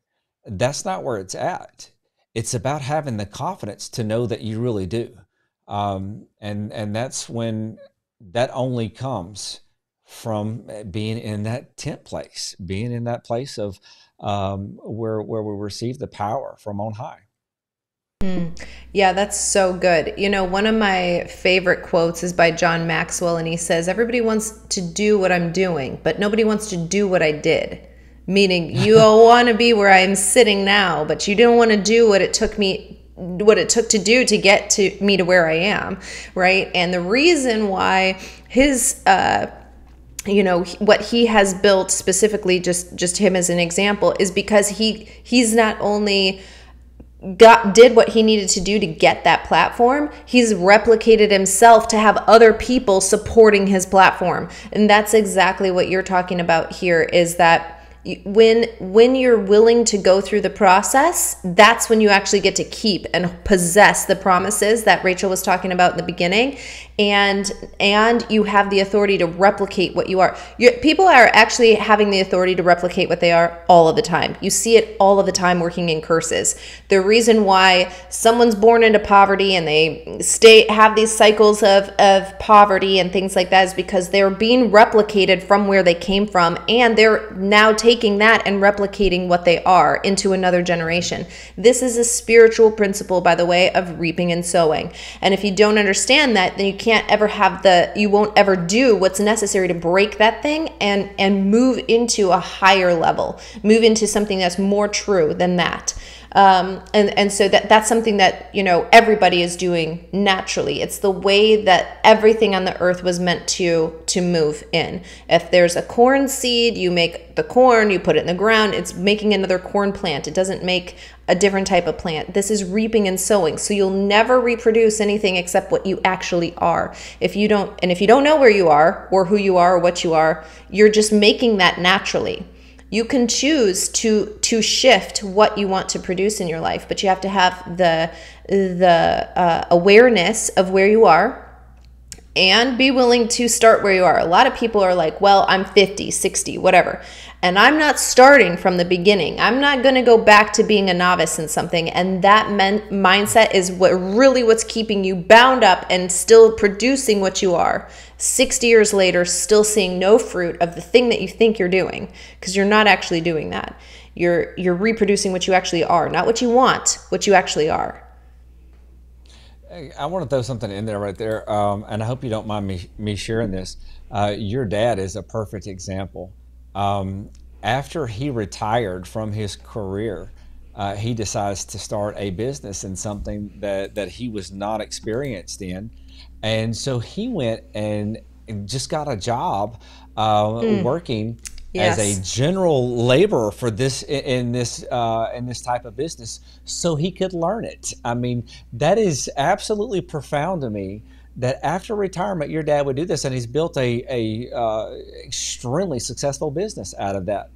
That's not where it's at. It's about having the confidence to know that you really do. And that's when that only comes from being in that tent place, being in that place of where we receive the power from on high. Yeah, that's so good. One of my favorite quotes is by John Maxwell, and he says, everybody wants to do what I'm doing, but nobody wants to do what I did. Meaning you all want to be where I'm sitting now, but you don't want to do what it took to do to get to me to where I am, right? And the reason why his what he has built specifically, just him as an example, is because he's not only did what he needed to do to get that platform, he's replicated himself to have other people supporting his platform. And that's exactly what you're talking about here, is that when you're willing to go through the process, that's when you actually get to keep and possess the promises that Rachel was talking about in the beginning. And you have the authority to replicate what you are. People are actually having the authority to replicate what they are all of the time. You see it all of the time working in curses. The reason why someone's born into poverty and they have these cycles of poverty and things like that is because they're being replicated from where they came from, and they're now taking that and replicating what they are into another generation. This is a spiritual principle, by the way, of reaping and sowing. And if you don't understand that, then you won't ever do what's necessary to break that thing and move into a higher level, move into something that's more true than that. And so that's something that, everybody is doing naturally. It's the way that everything on the earth was meant to move in. If there's a corn seed, you make the corn, you put it in the ground, it's making another corn plant. It doesn't make a different type of plant. This is reaping and sowing. So you'll never reproduce anything except what you actually are. If you don't know where you are or who you are or what you are, you're just making that naturally. You can choose to shift what you want to produce in your life, but you have to have the awareness of where you are and be willing to start where you are. A lot of people are like, well, I'm 50, 60, whatever. And I'm not starting from the beginning. I'm not going to go back to being a novice in something. And that mindset is what's keeping you bound up and still producing what you are. 60 years later, still seeing no fruit of the thing that you think you're doing, because you're not actually doing that. You're reproducing what you actually are, not what you want, what you actually are. I want to throw something in there right there, and I hope you don't mind me sharing this. Your dad is a perfect example. After he retired from his career, he decides to start a business in something that he was not experienced in. And so he went and just got a job working as a general laborer for this in this type of business, so he could learn it. I mean, that is absolutely profound to me, that after retirement, your dad would do this, and he's built a extremely successful business out of that.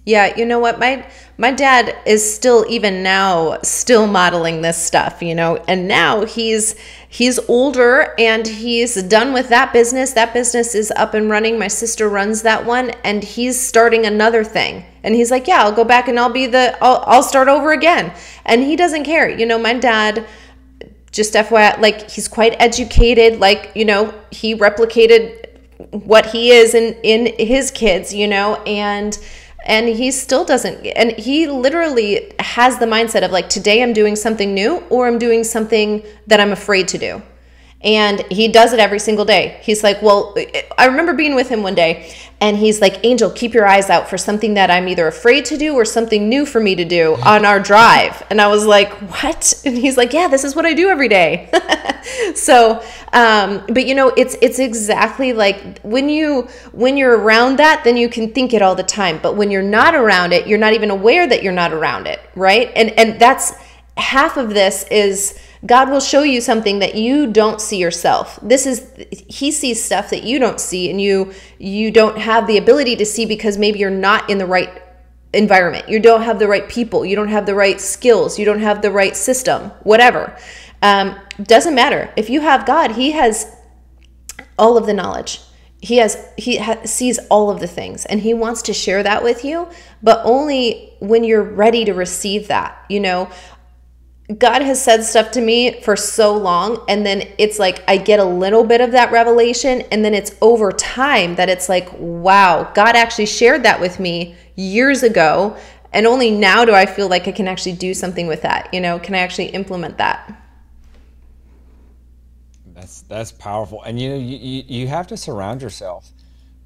Yeah, you know what? My dad is still, even now, still modeling this stuff, and now he's older and he's done with that business. That business is up and running. My sister runs that one, and he's starting another thing. And he's like, yeah, I'll go back and I'll start over again. And he doesn't care. My dad, just FYI, like, he's quite educated, like, he replicated what he is in his kids, and he still doesn't, and he literally has the mindset of like, today I'm doing something new, or I'm doing something that I'm afraid to do. And he does it every single day. He's like, well, I remember being with him one day, and he's like, Angel, keep your eyes out for something that I'm either afraid to do or something new for me to do on our drive. And I was like, what? And he's like, yeah, this is what I do every day. So, but it's exactly like when you're around that, then you can think it all the time. But when you're not around it, you're not even aware that you're not around it, right? And that's half of this is, God will show you something that you don't see yourself. He sees stuff that you don't see, and you don't have the ability to see because maybe you're not in the right environment. You don't have the right people. You don't have the right skills. You don't have the right system, whatever. Doesn't matter. If you have God, He has all of the knowledge. He sees all of the things, and He wants to share that with you, but only when you're ready to receive that, God has said stuff to me for so long, and then it's like I get a little bit of that revelation, and then it's over time that it's like, wow, God actually shared that with me years ago, and only now do I feel like I can actually do something with that. Can I actually implement that? That's powerful. And you have to surround yourself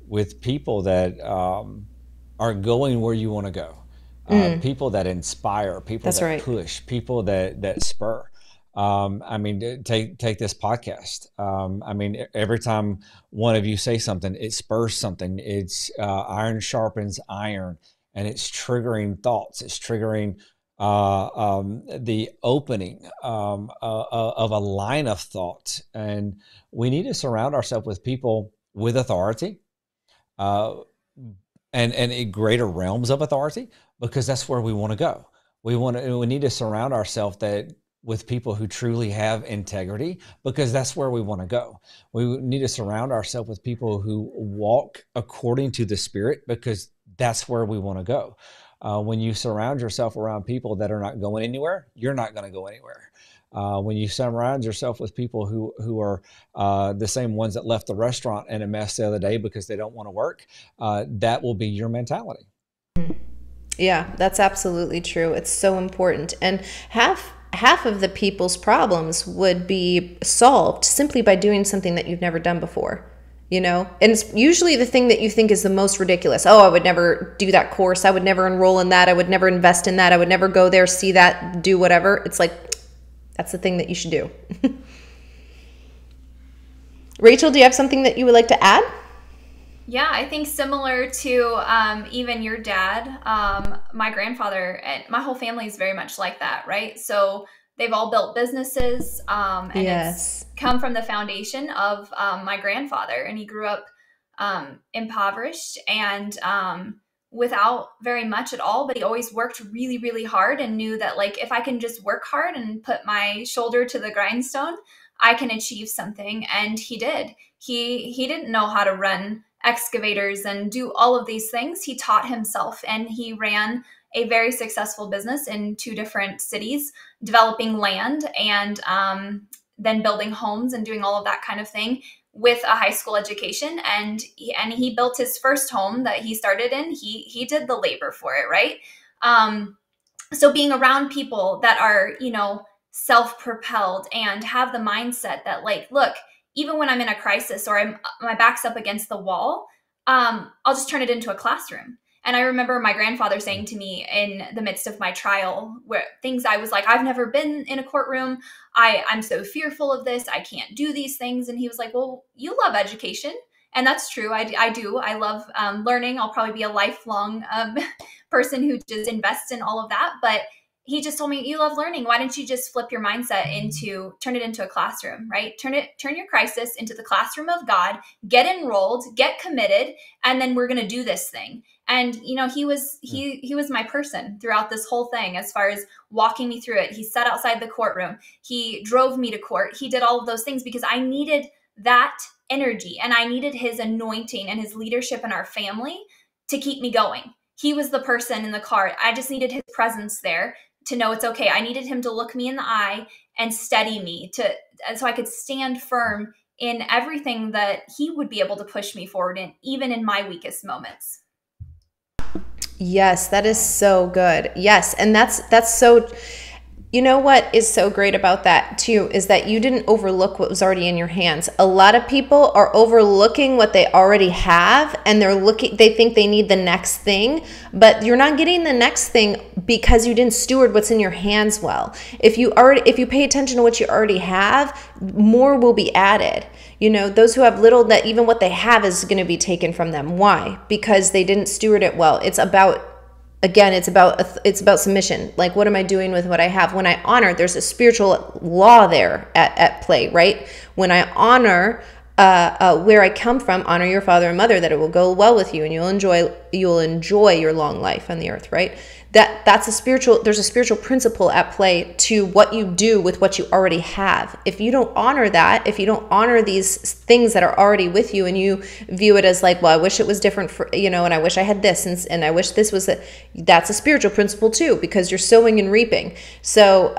with people that are going where you want to go. People that inspire, people that push, people that spur. Take this podcast. Every time one of you say something, it spurs something. It's iron sharpens iron, and it's triggering thoughts. It's triggering the opening of a line of thought. And we need to surround ourselves with people with authority, and greater realms of authority, because that's where we want to go. We need to surround ourselves with people who truly have integrity, because that's where we want to go. We need to surround ourselves with people who walk according to the Spirit, because that's where we want to go. When you surround yourself around people that are not going anywhere, you're not going to go anywhere. When you surround yourself with people who are the same ones that left the restaurant in a mess the other day because they don't want to work, that will be your mentality. Yeah, that's absolutely true. It's so important. And half of the people's problems would be solved simply by doing something that you've never done before. And it's usually the thing that you think is the most ridiculous. Oh, I would never do that course. I would never enroll in that. I would never invest in that. I would never go there, see that, do whatever. It's like, that's the thing that you should do. Rachel, do you have something that you would like to add? Yeah, I think similar to even your dad, my grandfather, and my whole family is very much like that, right? So they've all built businesses, and it's come from the foundation of my grandfather. And he grew up impoverished and without very much at all, but he always worked really, really hard and knew that, like, if I can just work hard and put my shoulder to the grindstone, I can achieve something. And he did. He didn't know how to run excavators and do all of these things. He taught himself, and he ran a very successful business in 2 different cities, developing land and then building homes and doing all of that kind of thing with a high school education. And he built his first home that he started in. He did the labor for it, right? So being around people that are, self-propelled and have the mindset that, like, look, even when I'm in a crisis or my back's up against the wall, I'll just turn it into a classroom. And I remember my grandfather saying to me in the midst of my trial, where things I was like, I've never been in a courtroom. I'm so fearful of this. I can't do these things. And he was like, well, you love education. And that's true. I do. I love learning. I'll probably be a lifelong person who just invests in all of that. But he just told me, you love learning. Why don't you just flip your mindset turn it into a classroom, right? Turn your crisis into the classroom of God, get enrolled, get committed, and then we're going to do this thing. And, he was my person throughout this whole thing, as far as walking me through it. He sat outside the courtroom. He drove me to court. He did all of those things because I needed that energy, and I needed his anointing and his leadership in our family to keep me going. He was the person in the car. I just needed his presence there to know it's okay. I needed him to look me in the eye and steady me so I could stand firm in everything that he would be able to push me forward in, even in my weakest moments. Yes, that is so good. Yes. And that's so, what is so great about that too, is that you didn't overlook what was already in your hands. A lot of people are overlooking what they already have, and they think they need the next thing, but you're not getting the next thing because you didn't steward what's in your hands well. If you pay attention to what you already have, more will be added. Those who have little, that even what they have is going to be taken from them. Why? Because they didn't steward it well. It's about submission. Like, what am I doing with what I have? When I honor, there's a spiritual law there at play, right? When I honor where I come from, honor your father and mother, that it will go well with you and you'll enjoy your long life on the earth, right? There's a spiritual principle at play to what you do with what you already have. If you don't honor that, if you don't honor these things that are already with you, and you view it as like, well, I wish it was different and I wish I had this, and I wish this was that's a spiritual principle too, because you're sowing and reaping. So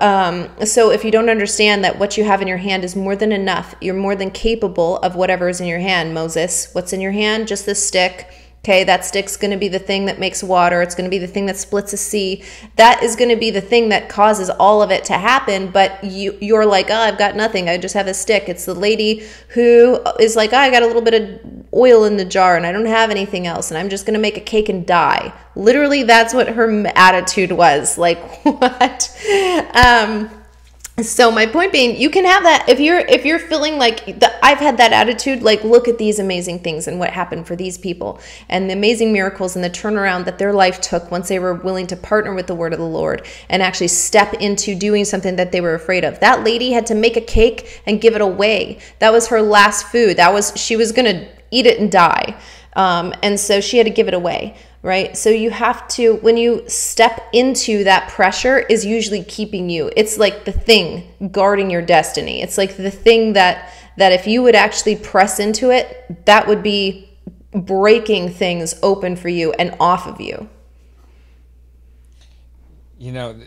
if you don't understand that what you have in your hand is more than enough, you're more than capable of whatever is in your hand. Moses, what's in your hand? Just this stick. Okay, that stick's going to be the thing that makes water. It's going to be the thing that splits a sea. That is going to be the thing that causes all of it to happen. But you're like, oh, I've got nothing. I just have a stick. It's the lady who is like, oh, I got a little bit of oil in the jar and I don't have anything else, and I'm just going to make a cake and die. Literally, that's what her attitude was. Like, what? So my point being, you can have that if you're feeling like I've had that attitude, like look at these amazing things and what happened for these people and the amazing miracles and the turnaround that their life took once they were willing to partner with the word of the Lord and actually step into doing something that they were afraid of. That lady had to make a cake and give it away. That was her last food. She was going to eat it and die. And so she had to give it away. Right? So you have to, when you step into that pressure is usually keeping you. It's like the thing guarding your destiny. It's like the thing that if you would actually press into it, that would be breaking things open for you and off of you. You know,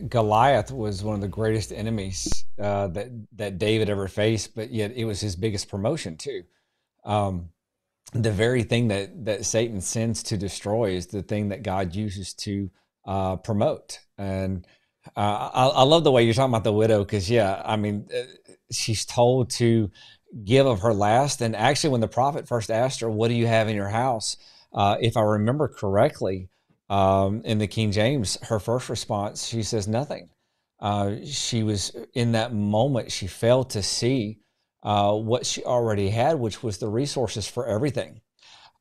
Goliath was one of the greatest enemies that David ever faced, but yet it was his biggest promotion too. The very thing that Satan sends to destroy is the thing that God uses to promote. And I love the way you're talking about the widow, because she's told to give of her last. And actually, when the prophet first asked her, "What do you have in your house?" If I remember correctly, in the King James, her first response, she says nothing. She was in that moment, she failed to see what she already had, which was the resources for everything.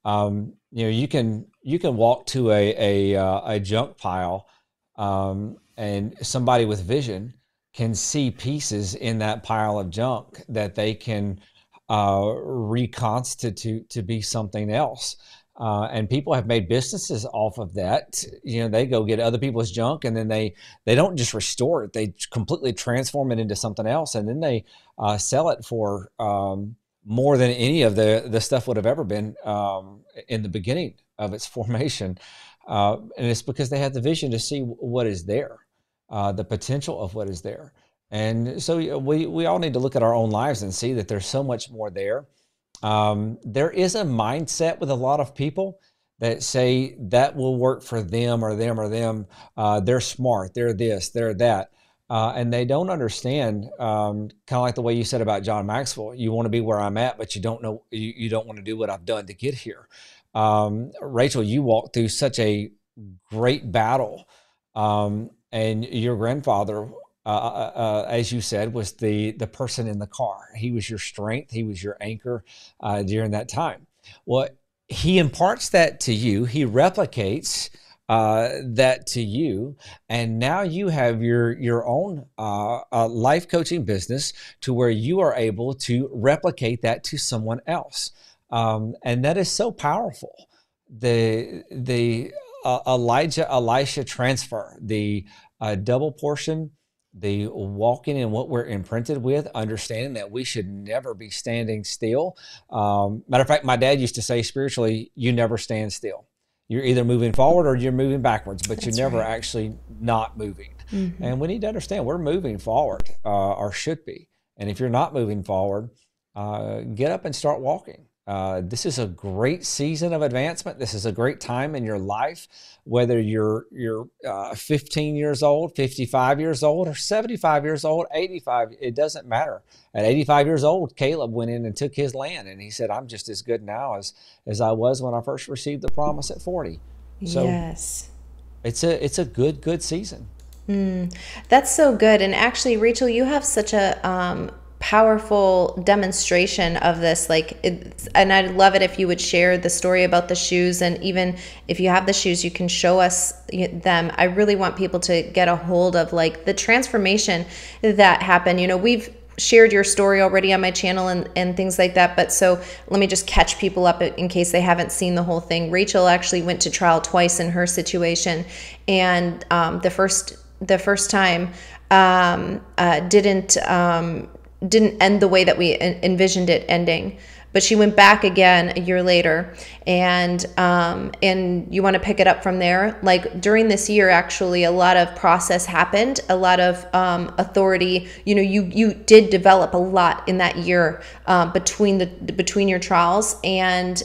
You can walk to a junk pile, and somebody with vision can see pieces in that pile of junk that they can reconstitute to be something else. And people have made businesses off of that. They go get other people's junk, and then they don't just restore it; they completely transform it into something else, and then they sell it for more than any of the stuff would have ever been in the beginning of its formation. And it's because they had the vision to see what is there, the potential of what is there. And so we all need to look at our own lives and see that there's so much more there. There is a mindset with a lot of people that say that will work for them or them or them. They're smart, they're this, they're that. And they don't understand, kind of like the way you said about John Maxwell. You want to be where I'm at, but you don't know, you don't want to do what I've done to get here. Rachel, you walked through such a great battle, and your grandfather, as you said, was the person in the car. He was your strength. He was your anchor during that time. Well, he imparts that to you. He replicates that to you, and now you have your own life coaching business to where you are able to replicate that to someone else, and that is so powerful. The Elisha transfer, the double portion, the walking in what we're imprinted with, understanding that we should never be standing still. Matter of fact, my dad used to say spiritually, you never stand still. You're either moving forward or you're moving backwards, but you're never actually not moving. Mm-hmm. And we need to understand we're moving forward, or should be. And if you're not moving forward, get up and start walking. This is a great season of advancement. This is a great time in your life, whether you're 15 years old, 55 years old, or 75 years old, 85. It doesn't matter. At 85 years old, Caleb went in and took his land, and he said, "I'm just as good now as I was when I first received the promise at 40." So yes, it's a good season. That's so good. And actually, Rachel, you have such a powerful demonstration of this, and I'd love it if you would share the story about the shoes, and even if you have the shoes, you can show us them. I really want people to get a hold of the transformation that happened. We've shared your story already on my channel and things like that, but so let me just catch people up in case they haven't seen the whole thing. Rachel actually went to trial twice in her situation, and the first time didn't end the way that we envisioned it ending, but she went back again a year later, and you want to pick it up from there. During this year, actually, a lot of process happened, a lot of authority. You did develop a lot in that year between your trials, and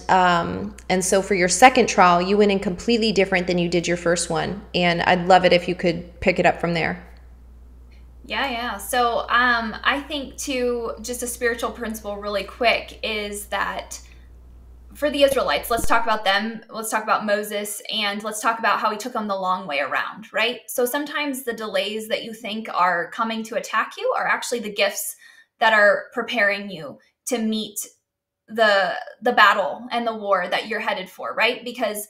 so for your second trial, you went in completely different than you did your first one, and I'd love it if you could pick it up from there. Yeah. So I think too, just a spiritual principle really quick is that for the Israelites, let's talk about them. Let's talk about Moses, and let's talk about how he took them the long way around, right? So sometimes the delays that you think are coming to attack you are actually the gifts that are preparing you to meet the battle and the war that you're headed for, right? Because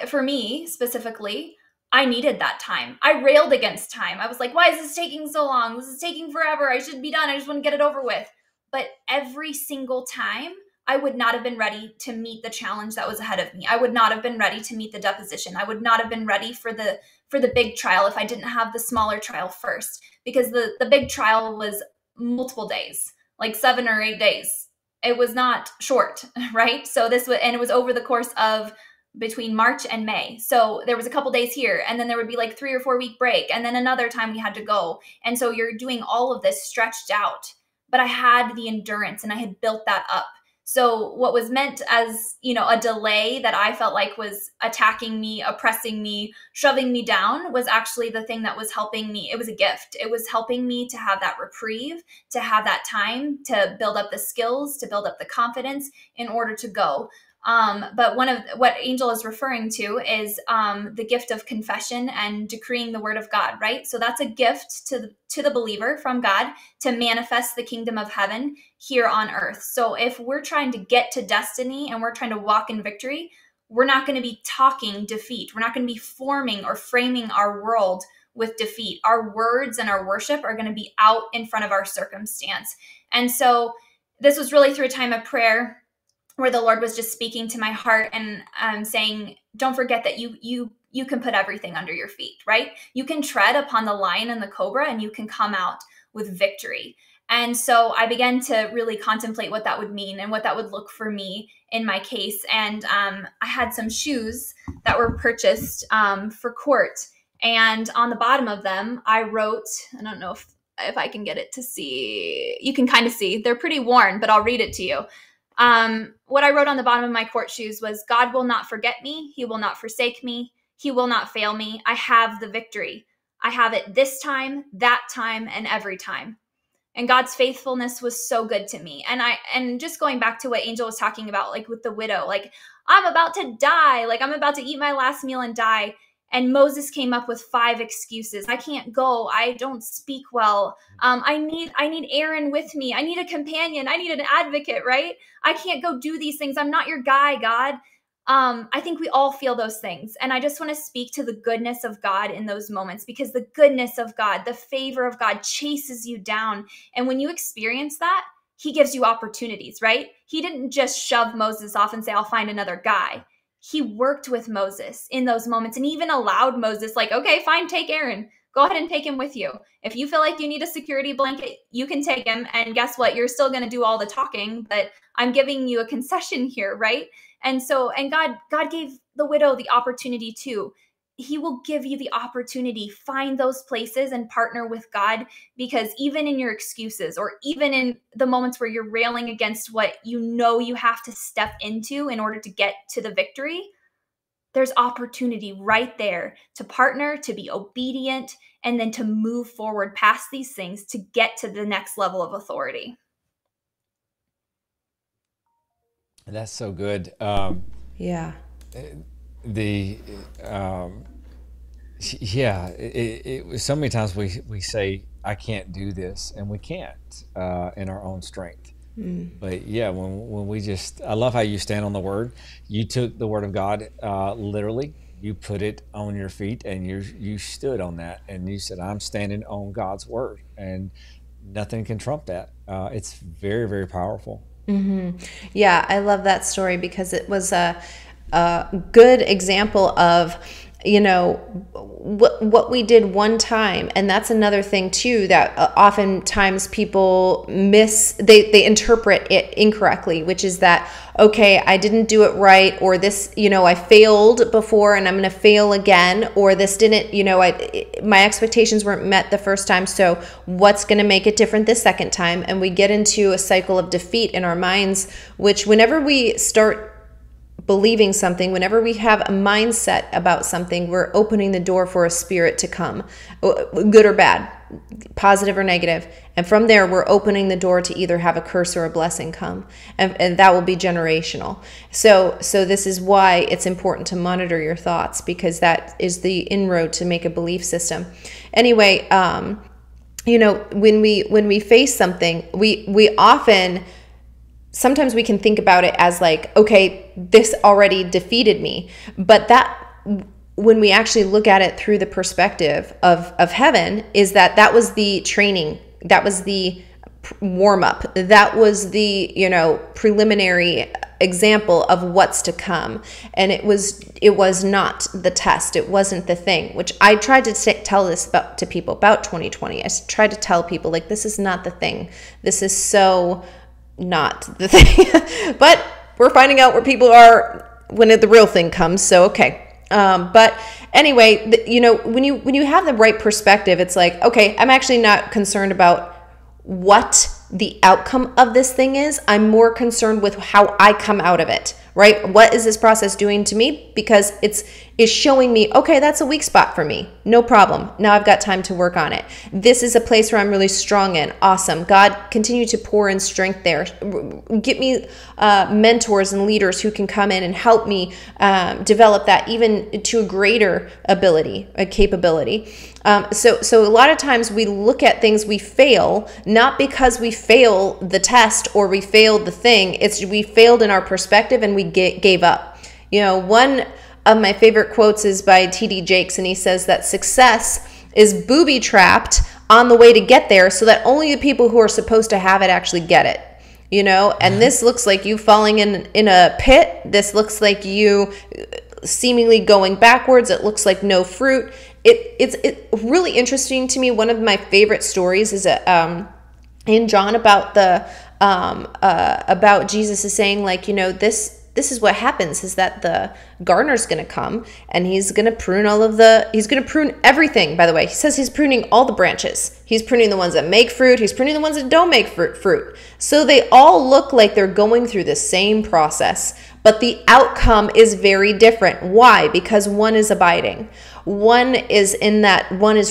for me specifically, I needed that time. I railed against time. I was like, why is this taking so long? This is taking forever. I should be done. I just want to get it over with. But every single time, I would not have been ready to meet the challenge that was ahead of me. I would not have been ready to meet the deposition. I would not have been ready for the big trial if I didn't have the smaller trial first, because the big trial was multiple days, like 7 or 8 days. It was not short, right? So and it was over the course of between March and May. So there was a couple days here, and then there would be like 3 or 4 week break, and then another time we had to go. And so you're doing all of this stretched out, but I had the endurance and I had built that up. So what was meant as, a delay that I felt like was attacking me, oppressing me, shoving me down, was actually the thing that was helping me. It was a gift. It was helping me to have that reprieve, to have that time to build up the skills, to build up the confidence in order to go. But one of what Angel is referring to is the gift of confession and decreeing the word of God, right? So that's a gift to the believer from God to manifest the kingdom of heaven here on earth. So if we're trying to get to destiny and we're trying to walk in victory, we're not going to be talking defeat. We're not going to be forming or framing our world with defeat. Our words and our worship are going to be out in front of our circumstance. And so this was really through a time of prayer where the Lord was just speaking to my heart and saying, don't forget that you can put everything under your feet, right? You can tread upon the lion and the cobra, and you can come out with victory. And so I began to really contemplate what that would mean and what that would look for me in my case. And I had some shoes that were purchased for court. And on the bottom of them, I wrote, I don't know if I can get it to see. You can kind of see. They're pretty worn, but I'll read it to you. What I wrote on the bottom of my court shoes was, God will not forget me. He will not forsake me. He will not fail me. I have the victory. I have it this time, that time, and every time. And God's faithfulness was so good to me. And just going back to what Angel was talking about, like with the widow, like I'm about to die. Like I'm about to eat my last meal and die. And Moses came up with 5 excuses. I can't go. I don't speak well. I need Aaron with me. I need a companion. I need an advocate, right? I can't go do these things. I'm not your guy, God. I think we all feel those things. And I just want to speak to the goodness of God in those moments, because the goodness of God, the favor of God chases you down. And when you experience that, he gives you opportunities, right? He didn't just shove Moses off and say, I'll find another guy. He worked with Moses in those moments and even allowed Moses, like, okay, fine, take Aaron. Go ahead and take him with you. If you feel like you need a security blanket, you can take him. And guess what? You're still going to do all the talking, but I'm giving you a concession here, right? And God gave the widow the opportunity too. He will give you the opportunity. Find those places and partner with God, because even in your excuses, or even in the moments where you're railing against what you have to step into in order to get to the victory, there's opportunity right there to partner, to be obedient, and then to move forward past these things to get to the next level of authority. That's so good. Yeah. So many times we say, I can't do this, and we can't in our own strength. But yeah, when we just, I love how you stand on the word. You took the word of God literally. You put it on your feet, and you stood on that, and you said, I'm standing on God's word, and nothing can trump that. It's very, very powerful. Mm-hmm. Yeah, I love that story because it was a good example of, what we did one time. And that's another thing too, that oftentimes people they interpret it incorrectly, which is that, okay, I didn't do it right, or this, I failed before and I'm going to fail again, or this didn't, my expectations weren't met the first time. So what's going to make it different this second time? And we get into a cycle of defeat in our minds, which whenever we start believing something, whenever we have a mindset about something, we're opening the door for a spirit to come, good or bad. positive or negative. And from there, we're opening the door to either have a curse or a blessing come. And that will be generational. So this is why it's important to monitor your thoughts, because that is the inroad to make a belief system. Anyway, when we face something, we often, sometimes we can think about it as like, okay, this already defeated me. But that, when we actually look at it through the perspective of heaven, is that was the training, that was the warm up, that was the, preliminary example of what's to come. And it was not the test. It wasn't the thing, which I tried to tell this to people about 2020. I tried to tell people, like, this is not the thing. This is so not the thing. But we're finding out where people are when the real thing comes. So, okay. But anyway, when you have the right perspective, it's like, okay, I'm actually not concerned about what the outcome of this thing is. I'm more concerned with how I come out of it, right? What is this process doing to me? Because it's showing me, okay, that's a weak spot for me. No problem. Now I've got time to work on it. This is a place where I'm really strong in. Awesome. God, continue to pour in strength there. Get me mentors and leaders who can come in and help me develop that even to a greater capability. So a lot of times we look at things, we fail, not because we fail the test or we failed the thing. It's we failed in our perspective and we gave up. One of my favorite quotes is by T.D. Jakes, and he says that success is booby-trapped on the way to get there so that only the people who are supposed to have it actually get it. And this looks like you falling in a pit. This looks like you seemingly going backwards. It looks like no fruit. It's really interesting to me. One of my favorite stories is in John about about Jesus is saying, like, this is what happens, is that the gardener's going to come and he's going to prune he's going to prune everything. By the way, he says he's pruning all the branches. He's pruning the ones that make fruit. He's pruning the ones that don't make fruit. So they all look like they're going through the same process, but the outcome is very different. Why? Because one is abiding. One is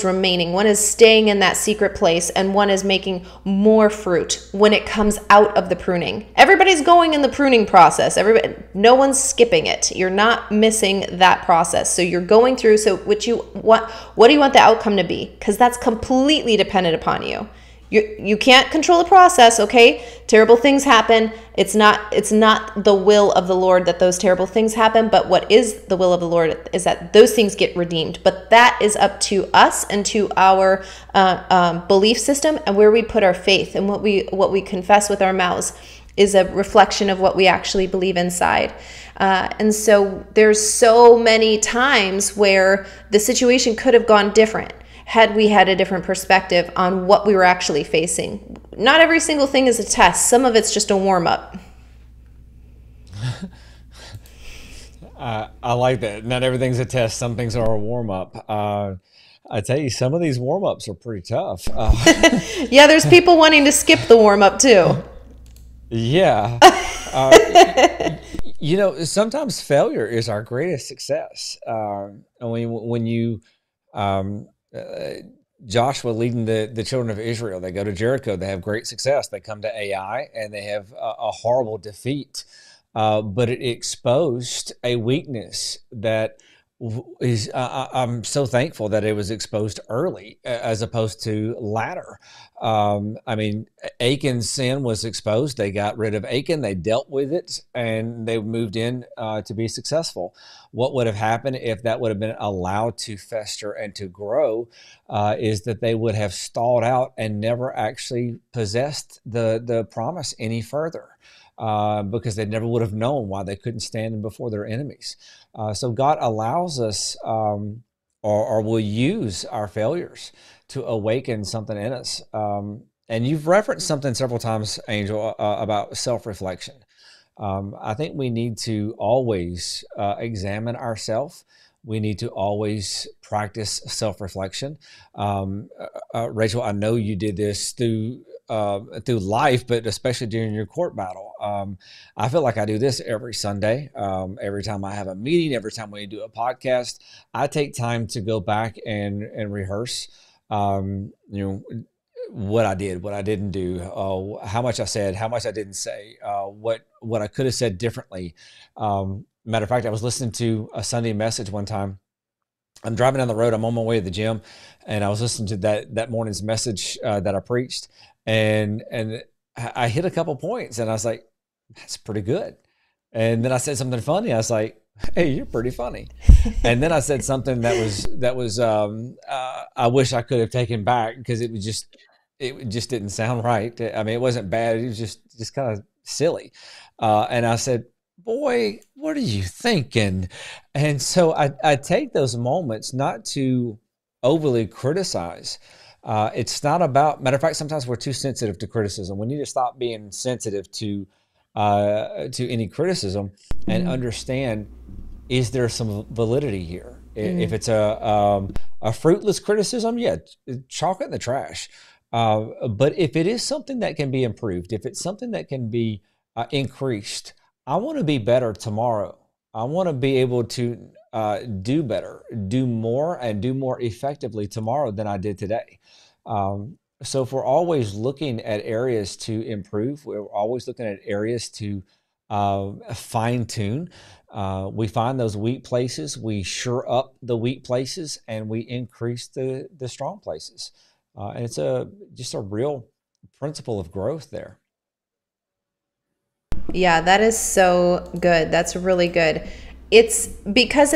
remaining. One is staying in that secret place, and one is making more fruit when it comes out of the pruning. Everybody's going in the pruning process. No one's skipping it. You're not missing that process. So you're going through. So what do you want the outcome to be? Because that's completely dependent upon you. You can't control the process, okay? Terrible things happen. It's not the will of the Lord that those terrible things happen, but what is the will of the Lord is that those things get redeemed. But that is up to us and to our belief system and where we put our faith, and what we confess with our mouths is a reflection of what we actually believe inside. And so there's so many times where the situation could have gone different had we had a different perspective on what we were actually facing. Not every single thing is a test. Some of it's just a warm-up. I like that. Not everything's a test. Some things are a warm-up. I tell you, some of these warm-ups are pretty tough. Yeah, there's people wanting to skip the warm-up too. Yeah. Sometimes failure is our greatest success. When you... Joshua leading the children of Israel, they go to Jericho, they have great success. They come to Ai and they have a horrible defeat. But it exposed a weakness that is, I'm so thankful that it was exposed early as opposed to latter. Achan's sin was exposed. They got rid of Achan, they dealt with it, and they moved in to be successful. What would have happened if that would have been allowed to fester and to grow is that they would have stalled out and never actually possessed the promise any further. Because they never would have known why they couldn't stand before their enemies. So God allows us or will use our failures to awaken something in us. And you've referenced something several times, Angel, about self-reflection. I think we need to always examine ourselves. We need to always practice self-reflection. Rachel, I know you did this through life, but especially during your court battle. I feel like I do this every Sunday. Every time I have a meeting, every time we do a podcast, I take time to go back and rehearse you know, what I did, what I didn't do, how much I said, how much I didn't say, what I could have said differently. Matter of fact, I was listening to a Sunday message one time. I'm driving down the road. I'm on my way to the gym, and I was listening to that morning's message that I preached, and I hit a couple points, and I was like, "That's pretty good." And then I said something funny. I was like, "Hey, you're pretty funny." And then I said something that was I wish I could have taken back, because it just didn't sound right. I mean, it wasn't bad. It was just kind of silly. And I said, "Boy, what are you thinking?" And so I take those moments not to overly criticize. It's not about, matter of fact, sometimes we're too sensitive to criticism. We need to stop being sensitive to any criticism and understand, is there some validity here? If it's a fruitless criticism, yeah, chalk it in the trash. But if it is something that can be improved, if it's something that can be increased, I want to be better tomorrow. I want to be able to do better, do more, and do more effectively tomorrow than I did today. So if we're always looking at areas to improve, we're always looking at areas to fine tune. We find those weak places, we shore up the weak places, and we increase the strong places. And it's just a real principle of growth there. Yeah, that is so good. That's really good. It's because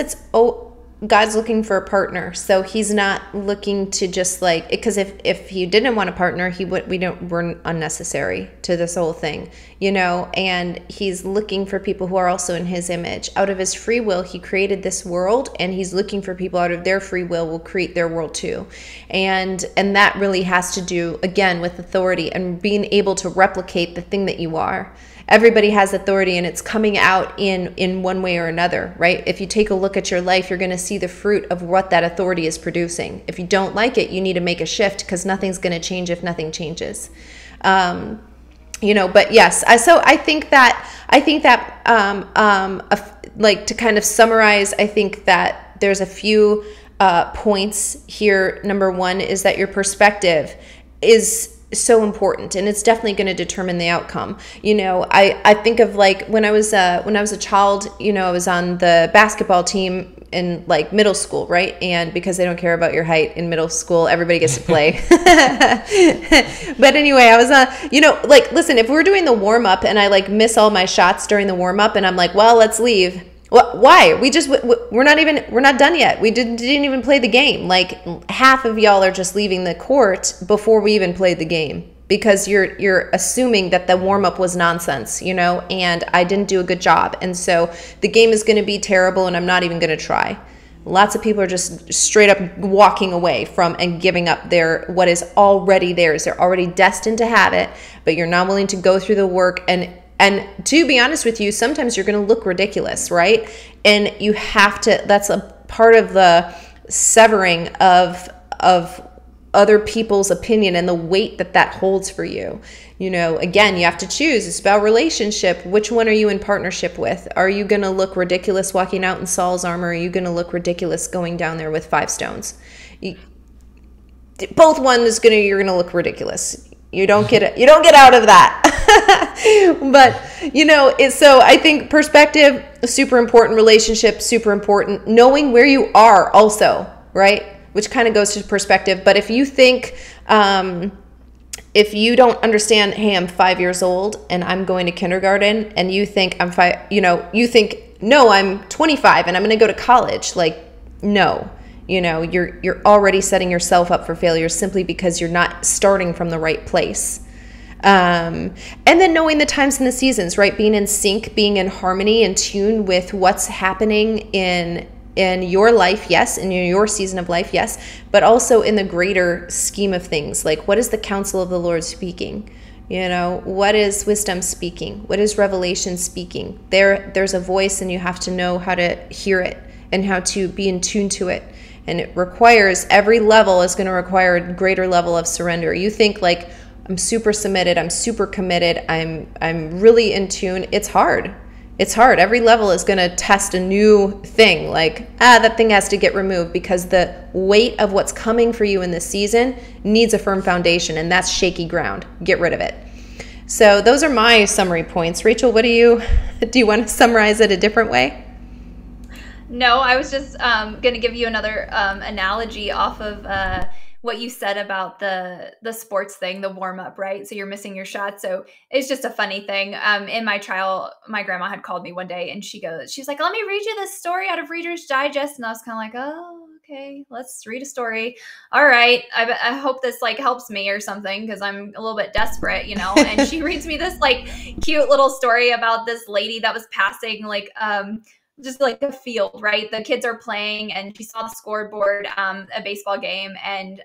God's looking for a partner, so He's not looking to just like, because if He didn't want a partner, we're unnecessary to this whole thing, you know. And He's looking for people who are also in His image. Out of His free will, He created this world, and He's looking for people out of their free will create their world too. And that really has to do, again, with authority and being able to replicate the thing that you are. Everybody has authority, and it's coming out in one way or another, right? If you take a look at your life, you're going to see the fruit of what that authority is producing. If you don't like it, you need to make a shift, because nothing's going to change if nothing changes. You know, but yes, I think that like, to kind of summarize, I think that there's a few points here. Number one is that your perspective is so important, and it's definitely going to determine the outcome. You know, I think of like when I was a child, you know, I was on the basketball team in like middle school, right? And because they don't care about your height in middle school, everybody gets to play. But anyway, I was you know, like, listen, if we're doing the warm up and I like miss all my shots during the warm up, and I'm like, well, let's leave. Why? We're not done yet. We didn't even play the game. Like, half of y'all are just leaving the court before we even played the game, because you're assuming that the warm up was nonsense, you know, and I didn't do a good job. And so the game is going to be terrible, and I'm not even going to try. Lots of people are just straight up walking away from and giving up what is already theirs. They're already destined to have it, but you're not willing to go through the work. And to be honest with you, sometimes you're going to look ridiculous, right? And you have to, that's a part of the severing of other people's opinion and the weight that holds for you. You know, again, you have to choose. It's about relationship. Which one are you in partnership with? Are you going to look ridiculous walking out in Saul's armor? Are you going to look ridiculous going down there with 5 stones? Both ones you're going to look ridiculous. You don't get out of that. But, you know, so I think perspective is super important, relationship super important, knowing where you are also, right? Which kind of goes to perspective. But if you think, if you don't understand, hey, I'm 5 years old and I'm going to kindergarten, and you think I'm 5, you know, you think, no, I'm 25 and I'm going to go to college. Like, no. You know, you're already setting yourself up for failure simply because you're not starting from the right place. And then knowing the times and the seasons, right? Being in sync, being in harmony and tune with what's happening in your life, yes, in your season of life, yes, but also in the greater scheme of things. Like, what is the counsel of the Lord speaking? You know, what is wisdom speaking? What is revelation speaking? There's a voice, and you have to know how to hear it and how to be in tune to it. And it requires, every level is going to require a greater level of surrender. You think like, I'm super submitted, I'm super committed, I'm really in tune. It's hard. It's hard. Every level is going to test a new thing. Like, that thing has to get removed because the weight of what's coming for you in this season needs a firm foundation, and that's shaky ground. Get rid of it. So those are my summary points. Rachel, what do you want to summarize it a different way? No, I was just going to give you another analogy off of what you said about the sports thing, the warm up, right? So you're missing your shot. So it's just a funny thing. In my trial, my grandma had called me one day and she's like, let me read you this story out of Reader's Digest. And I was kind of like, oh, okay, let's read a story. All right. I hope this like helps me or something, because I'm a little bit desperate, you know? And she reads me this like cute little story about this lady that was passing like, just like a field, right? The kids are playing and she saw the scoreboard, a baseball game, and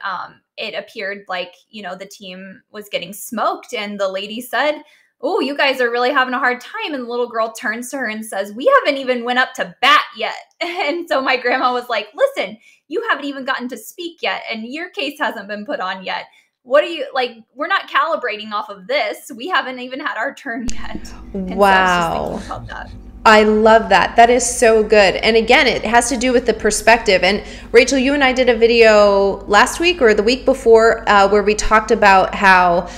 it appeared like, you know, the team was getting smoked. And the lady said, oh, you guys are really having a hard time. And the little girl turns to her and says, we haven't even went up to bat yet. And so my grandma was like, listen, you haven't even gotten to speak yet. And your case hasn't been put on yet. What are you like? We're not calibrating off of this. We haven't even had our turn yet. And wow. So I was just thinking about that. I love that. That is so good. And again, it has to do with the perspective. And Rachel, you and I did a video last week or the week before where we talked about how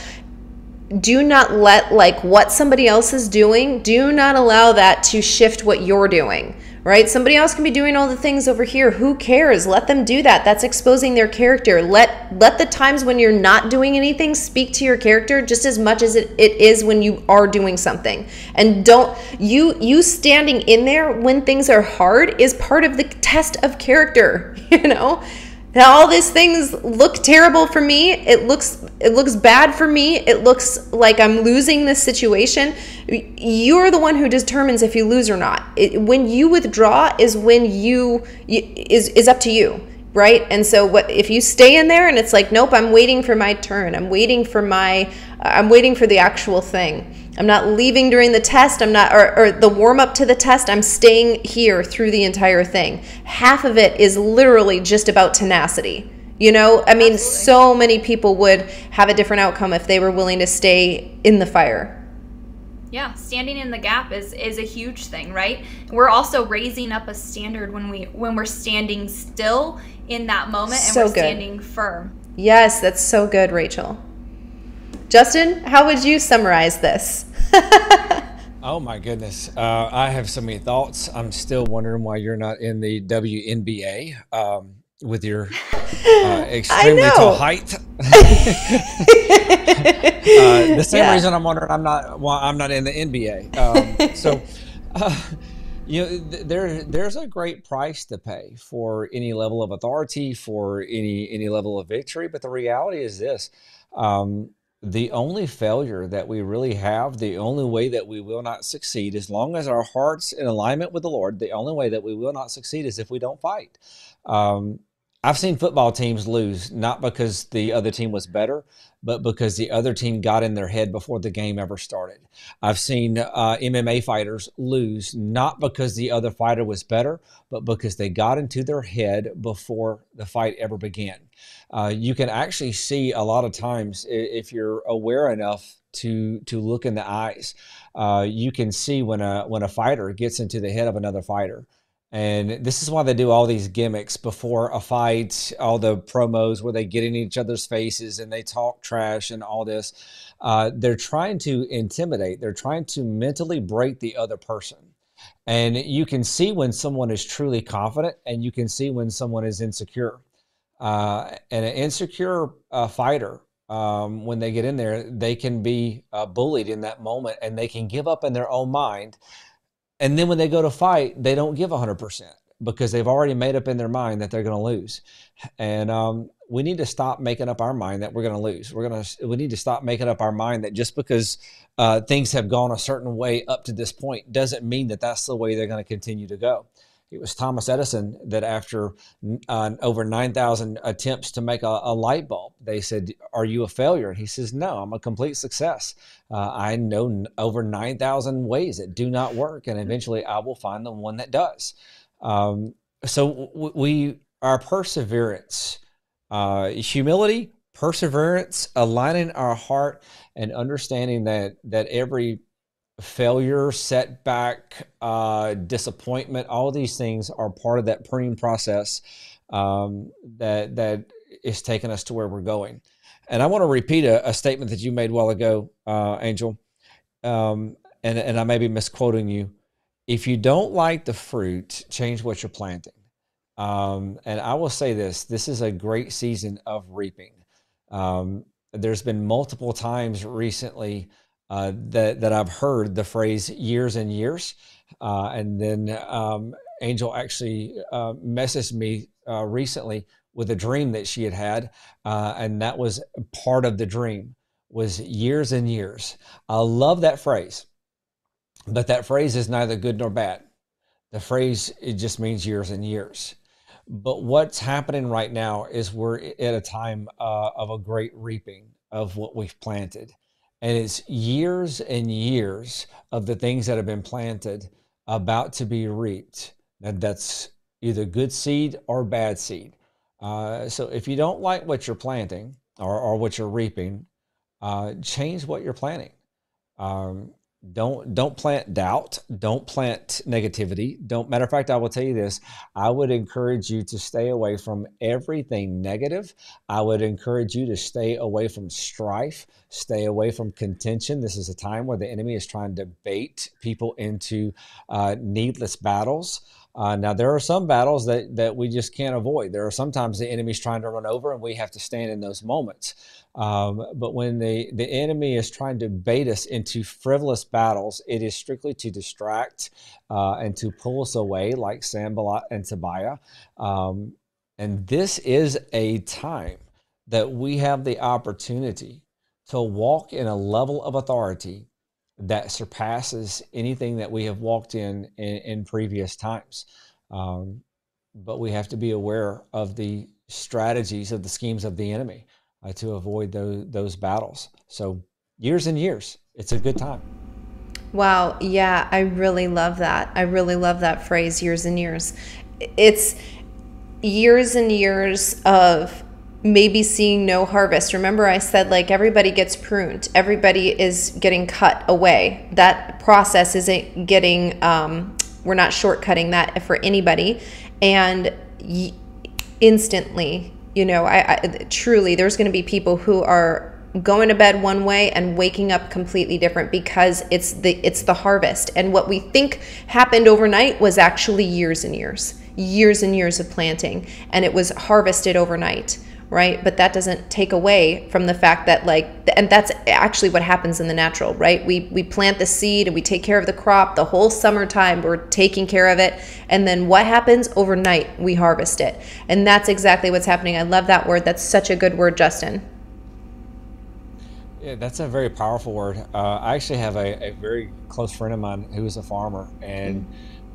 do not let like what somebody else is doing, do not allow that to shift what you're doing, right? Somebody else can be doing all the things over here. Who cares? Let them do that. That's exposing their character. Let the times when you're not doing anything speak to your character just as much as it is when you are doing something. And don't you standing in there when things are hard is part of the test of character, you know? Now, all these things look terrible for me. It looks bad for me. It looks like I'm losing this situation. You're the one who determines if you lose or not. When you withdraw is when is up to you, right? And so if you stay in there and it's like, nope, I'm waiting for my turn. I'm waiting for the actual thing. I'm not leaving during the test. I'm not, or the warm up to the test. I'm staying here through the entire thing. Half of it is literally just about tenacity. You know, I mean, absolutely. So many people would have a different outcome if they were willing to stay in the fire. Yeah, standing in the gap is a huge thing, right? We're also raising up a standard when we're standing still in that moment and we're standing firm. Yes, that's so good, Rachel. Justin, how would you summarize this? Oh my goodness. I have so many thoughts. I'm still wondering why you're not in the WNBA with your extremely tall height. The same reason I'm wondering why I'm not in the NBA. You know, there's a great price to pay for any level of authority, for any level of victory. But the reality is this. The only failure that we really have, the only way that we will not succeed, as long as our heart's in alignment with the Lord, the only way that we will not succeed is if we don't fight. I've seen football teams lose, not because the other team was better, but because the other team got in their head before the game ever started. I've seen MMA fighters lose, not because the other fighter was better, but because they got into their head before the fight ever began. You can actually see a lot of times, if you're aware enough to look in the eyes, you can see when a fighter gets into the head of another fighter. And this is why they do all these gimmicks before a fight, all the promos where they get in each other's faces and they talk trash and all this. They're trying to intimidate. They're trying to mentally break the other person. And you can see when someone is truly confident, and you can see when someone is insecure. And an insecure fighter, when they get in there, they can be bullied in that moment, and they can give up in their own mind. And then when they go to fight, they don't give 100% because they've already made up in their mind that they're going to lose. And we need to stop making up our mind that we're going to lose. We need to stop making up our mind that just because things have gone a certain way up to this point doesn't mean that that's the way they're going to continue to go. It was Thomas Edison that after over 9,000 attempts to make a light bulb, they said, "Are you a failure?" And he says, "No, I'm a complete success. I know over 9,000 ways that do not work, and eventually I will find the one that does." So our perseverance, humility, perseverance, aligning our heart, and understanding that every failure, setback, disappointment, all these things are part of that pruning process that is taking us to where we're going. And I want to repeat a statement that you made a while ago, Angel, and I may be misquoting you. If you don't like the fruit, change what you're planting. And I will say this is a great season of reaping. There's been multiple times recently that I've heard the phrase years and years. And then Angel actually messaged me recently with a dream that she had. And that was part of the dream, was years and years. I love that phrase, but that phrase is neither good nor bad. The phrase, it just means years and years. But what's happening right now is we're at a time of a great reaping of what we've planted. And it's years and years of the things that have been planted about to be reaped. And that's either good seed or bad seed. So if you don't like what you're planting or what you're reaping, change what you're planting. Don't plant doubt. Don't plant negativity. Matter of fact, I will tell you this. I would encourage you to stay away from everything negative. I would encourage you to stay away from strife, stay away from contention. This is a time where the enemy is trying to bait people into needless battles. Now, there are some battles that we just can't avoid. There are sometimes the enemy's trying to run over and we have to stand in those moments. But when the enemy is trying to bait us into frivolous battles, it is strictly to distract and to pull us away, like Sanballat and Tobiah. And this is a time that we have the opportunity to walk in a level of authority that surpasses anything that we have walked in previous times. But we have to be aware of the strategies of the schemes of the enemy to avoid those battles. So years and years, it's a good time. Wow. Yeah, I really love that. I really love that phrase, years and years. It's years and years of maybe seeing no harvest. Remember I said, like, everybody gets pruned. Everybody is getting cut away. That process isn't getting, we're not shortcutting that for anybody. And instantly, you know, I truly, there's going to be people who are going to bed one way and waking up completely different because it's the harvest. And what we think happened overnight was actually years and years of planting, and it was harvested overnight. Right? But that doesn't take away from the fact that, like, and that's actually what happens in the natural, right? We plant the seed and we take care of the crop the whole summertime. We're taking care of it. And then what happens overnight? We harvest it. And that's exactly what's happening. I love that word. That's such a good word, Justin. Yeah, that's a very powerful word. I actually have a very close friend of mine who is a farmer, and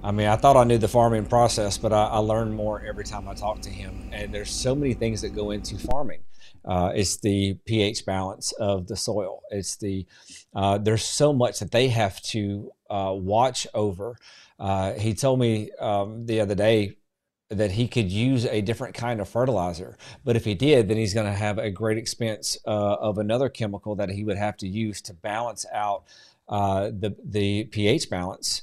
I mean, I thought I knew the farming process, but I learn more every time I talk to him. And there's so many things that go into farming. It's the pH balance of the soil. It's there's so much that they have to watch over. He told me the other day that he could use a different kind of fertilizer, but if he did, then he's going to have a great expense of another chemical that he would have to use to balance out the pH balance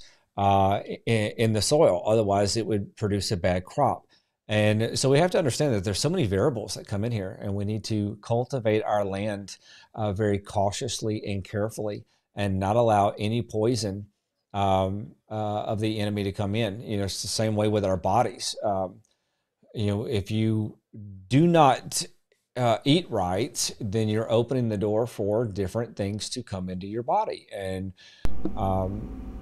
in the soil. Otherwise, it would produce a bad crop. And so we have to understand that there's so many variables that come in here, and we need to cultivate our land very cautiously and carefully, and not allow any poison of the enemy to come in. You know, it's the same way with our bodies. You know, if you do not eat right, then you're opening the door for different things to come into your body. And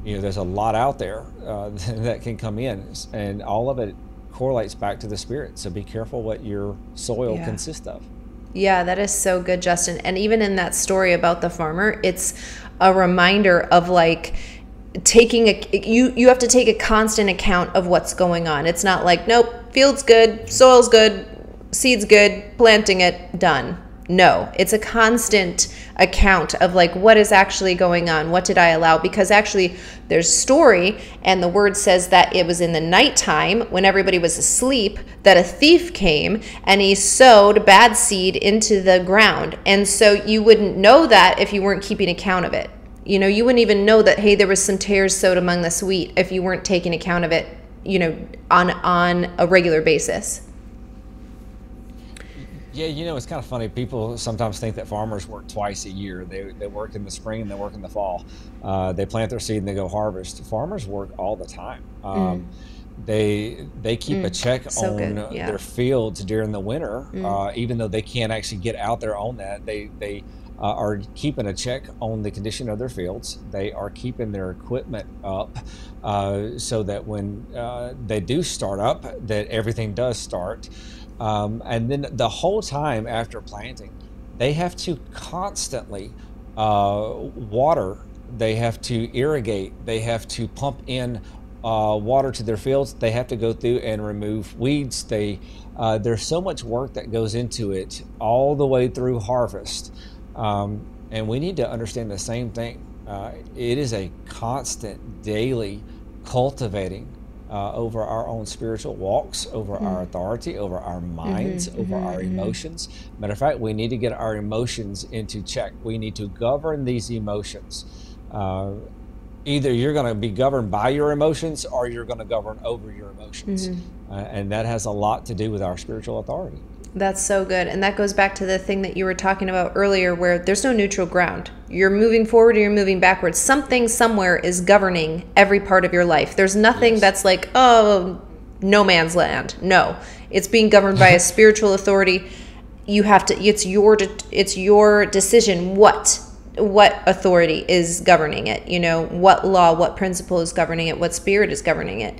you know, there's a lot out there that can come in, and all of it correlates back to the spirit. So be careful what your soil consists of. Yeah, that is so good, Justin. And even in that story about the farmer, it's a reminder of, like, you have to take a constant account of what's going on. It's not like, nope, field's good, soil's good, seed's good, planting it, done. No, it's a constant account of, like, what is actually going on? What did I allow? Because actually there's story, and the word says that it was in the nighttime when everybody was asleep that a thief came and he sowed bad seed into the ground. And so you wouldn't know that if you weren't keeping account of it. You know, you wouldn't even know that, hey, there was some tares sowed among the wheat if you weren't taking account of it, you know, on a regular basis. Yeah, you know, it's kind of funny. People sometimes think that farmers work twice a year. They work in the spring and they work in the fall. They plant their seed and they go harvest. Farmers work all the time. They keep a check on their fields during the winter, even though they can't actually get out there on that. They are keeping a check on the condition of their fields. They are keeping their equipment up so that when they do start up, that everything does start. And then the whole time after planting, they have to constantly water. They have to irrigate. They have to pump in water to their fields. They have to go through and remove weeds. There's so much work that goes into it all the way through harvest. And we need to understand the same thing. It is a constant daily cultivating over our own spiritual walks, over our authority, over our minds, over our emotions. Matter of fact, we need to get our emotions into check. We need to govern these emotions. Either you're going to be governed by your emotions or you're going to govern over your emotions. And that has a lot to do with our spiritual authority. That's so good. And that goes back to the thing that you were talking about earlier, where there's no neutral ground. You're moving forward or you're moving backwards. Something somewhere is governing every part of your life. There's nothing that's like, oh, no man's land. No, it's being governed by a spiritual authority. You have to, it's your decision. What authority is governing it? You know, what law, what principle is governing it? What spirit is governing it?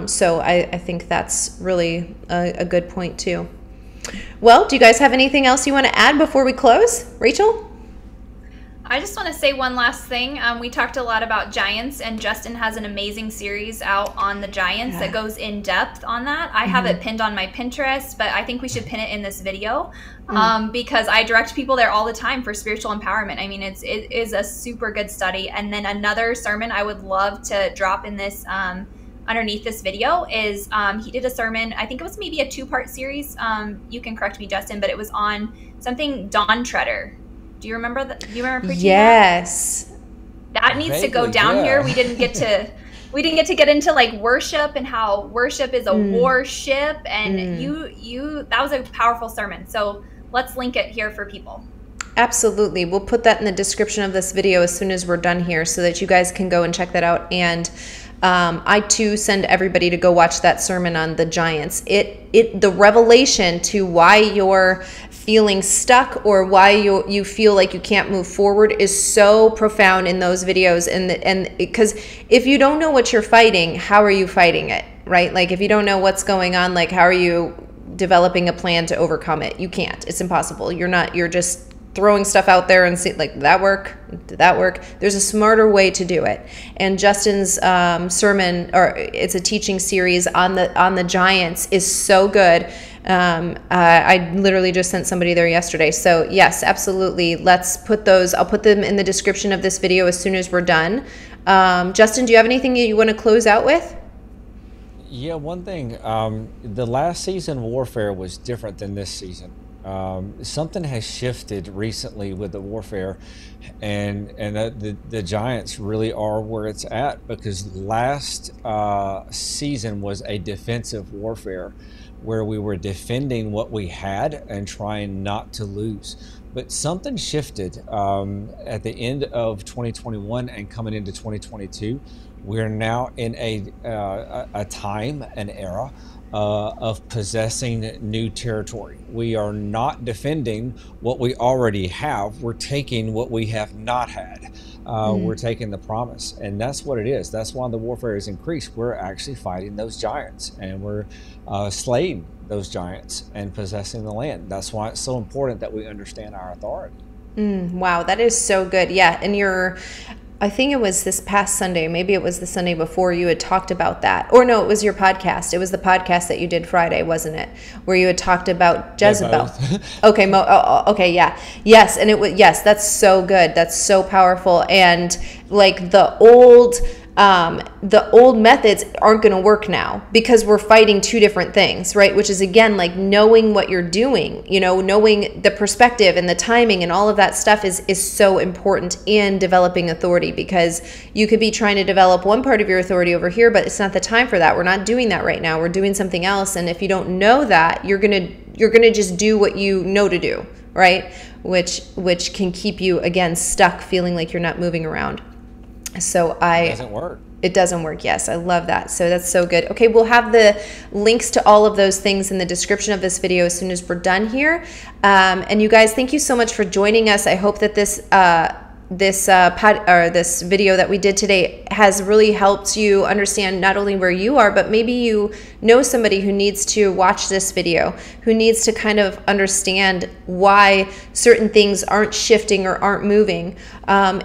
So I think that's really a good point too. Well, do you guys have anything else you want to add before we close? Rachel? I just want to say one last thing. We talked a lot about giants, and Justin has an amazing series out on the giants that goes in depth on that. I have it pinned on my Pinterest, but I think we should pin it in this video because I direct people there all the time for spiritual empowerment. I mean, it is a super good study. And then another sermon I would love to drop in this underneath this video is he did a sermon. I think it was maybe a 2-part series. You can correct me, Justin, but it was on something Dawn Treader. Do you remember that? Do you remember preaching Yes. That needs to go down here. We didn't get to get into like worship and how worship is a warship, and that was a powerful sermon. So let's link it here for people. Absolutely. We'll put that in the description of this video as soon as we're done here so that you guys can go and check that out. And I too send everybody to go watch that sermon on the giants. The revelation to why you're feeling stuck or why you feel like you can't move forward is so profound in those videos. And because if you don't know what you're fighting, how are you fighting it, right? Like if you don't know what's going on, like how are you developing a plan to overcome it? You can't. It's impossible. You're just throwing stuff out there and see, like, did that work? Did that work? There's a smarter way to do it. And Justin's sermon, or it's a teaching series on the giants, is so good. I literally just sent somebody there yesterday. So yes, absolutely. Let's put those. I'll put them in the description of this video as soon as we're done. Justin, do you have anything you want to close out with? Yeah, one thing. The last season warfare was different than this season. Something has shifted recently with the warfare, and the giants really are where it's at, because last season was a defensive warfare where we were defending what we had and trying not to lose. But something shifted at the end of 2021 and coming into 2022. We're now in a time, an era of possessing new territory. We are not defending what we already have. We're taking what we have not had. We're taking the promise, and that's what it is. That's why the warfare is increased. We're actually fighting those giants, and we're slaying those giants and possessing the land. That's why it's so important that we understand our authority. Wow, that is so good. Yeah, and I think it was this past Sunday, maybe it was the Sunday before, you had talked about that. Or no, it was your podcast. It was the podcast that you did Friday, wasn't it? Where you had talked about Jezebel. Okay, okay, yeah. Yes, and that's so good. That's so powerful. And like the old the old methods aren't going to work now because we're fighting two different things, right? Which is, again, like knowing what you're doing, knowing the perspective and the timing and all of that stuff is so important in developing authority, because you could be trying to develop one part of your authority over here, but it's not the time for that. We're not doing that right now. We're doing something else. And if you don't know that, you're going to just do what you know to do, right? Which can keep you, again, stuck, feeling like you're not moving around. So It doesn't work. It doesn't work. Yes, I love that. So that's so good. Okay, we'll have the links to all of those things in the description of this video as soon as we're done here. And you guys, thank you so much for joining us. I hope that this video that we did today has really helped you understand not only where you are, but maybe you know somebody who needs to watch this video, who needs to kind of understand why certain things aren't shifting or aren't moving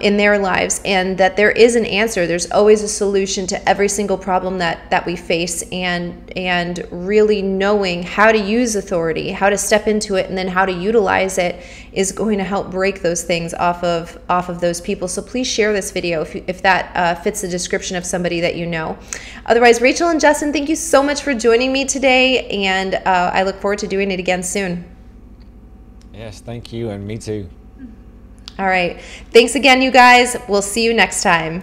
in their lives, and that there is an answer. There's always a solution to every single problem that we face, and really knowing how to use authority, how to step into it, and then how to utilize it is going to help break those things off of those people. So please share this video if that fits the description of somebody that you know. Otherwise, Rachel and Justin, thank you so much for joining me today, and I look forward to doing it again soon. Yes, thank you, and me too. All right. Thanks again, you guys. We'll see you next time.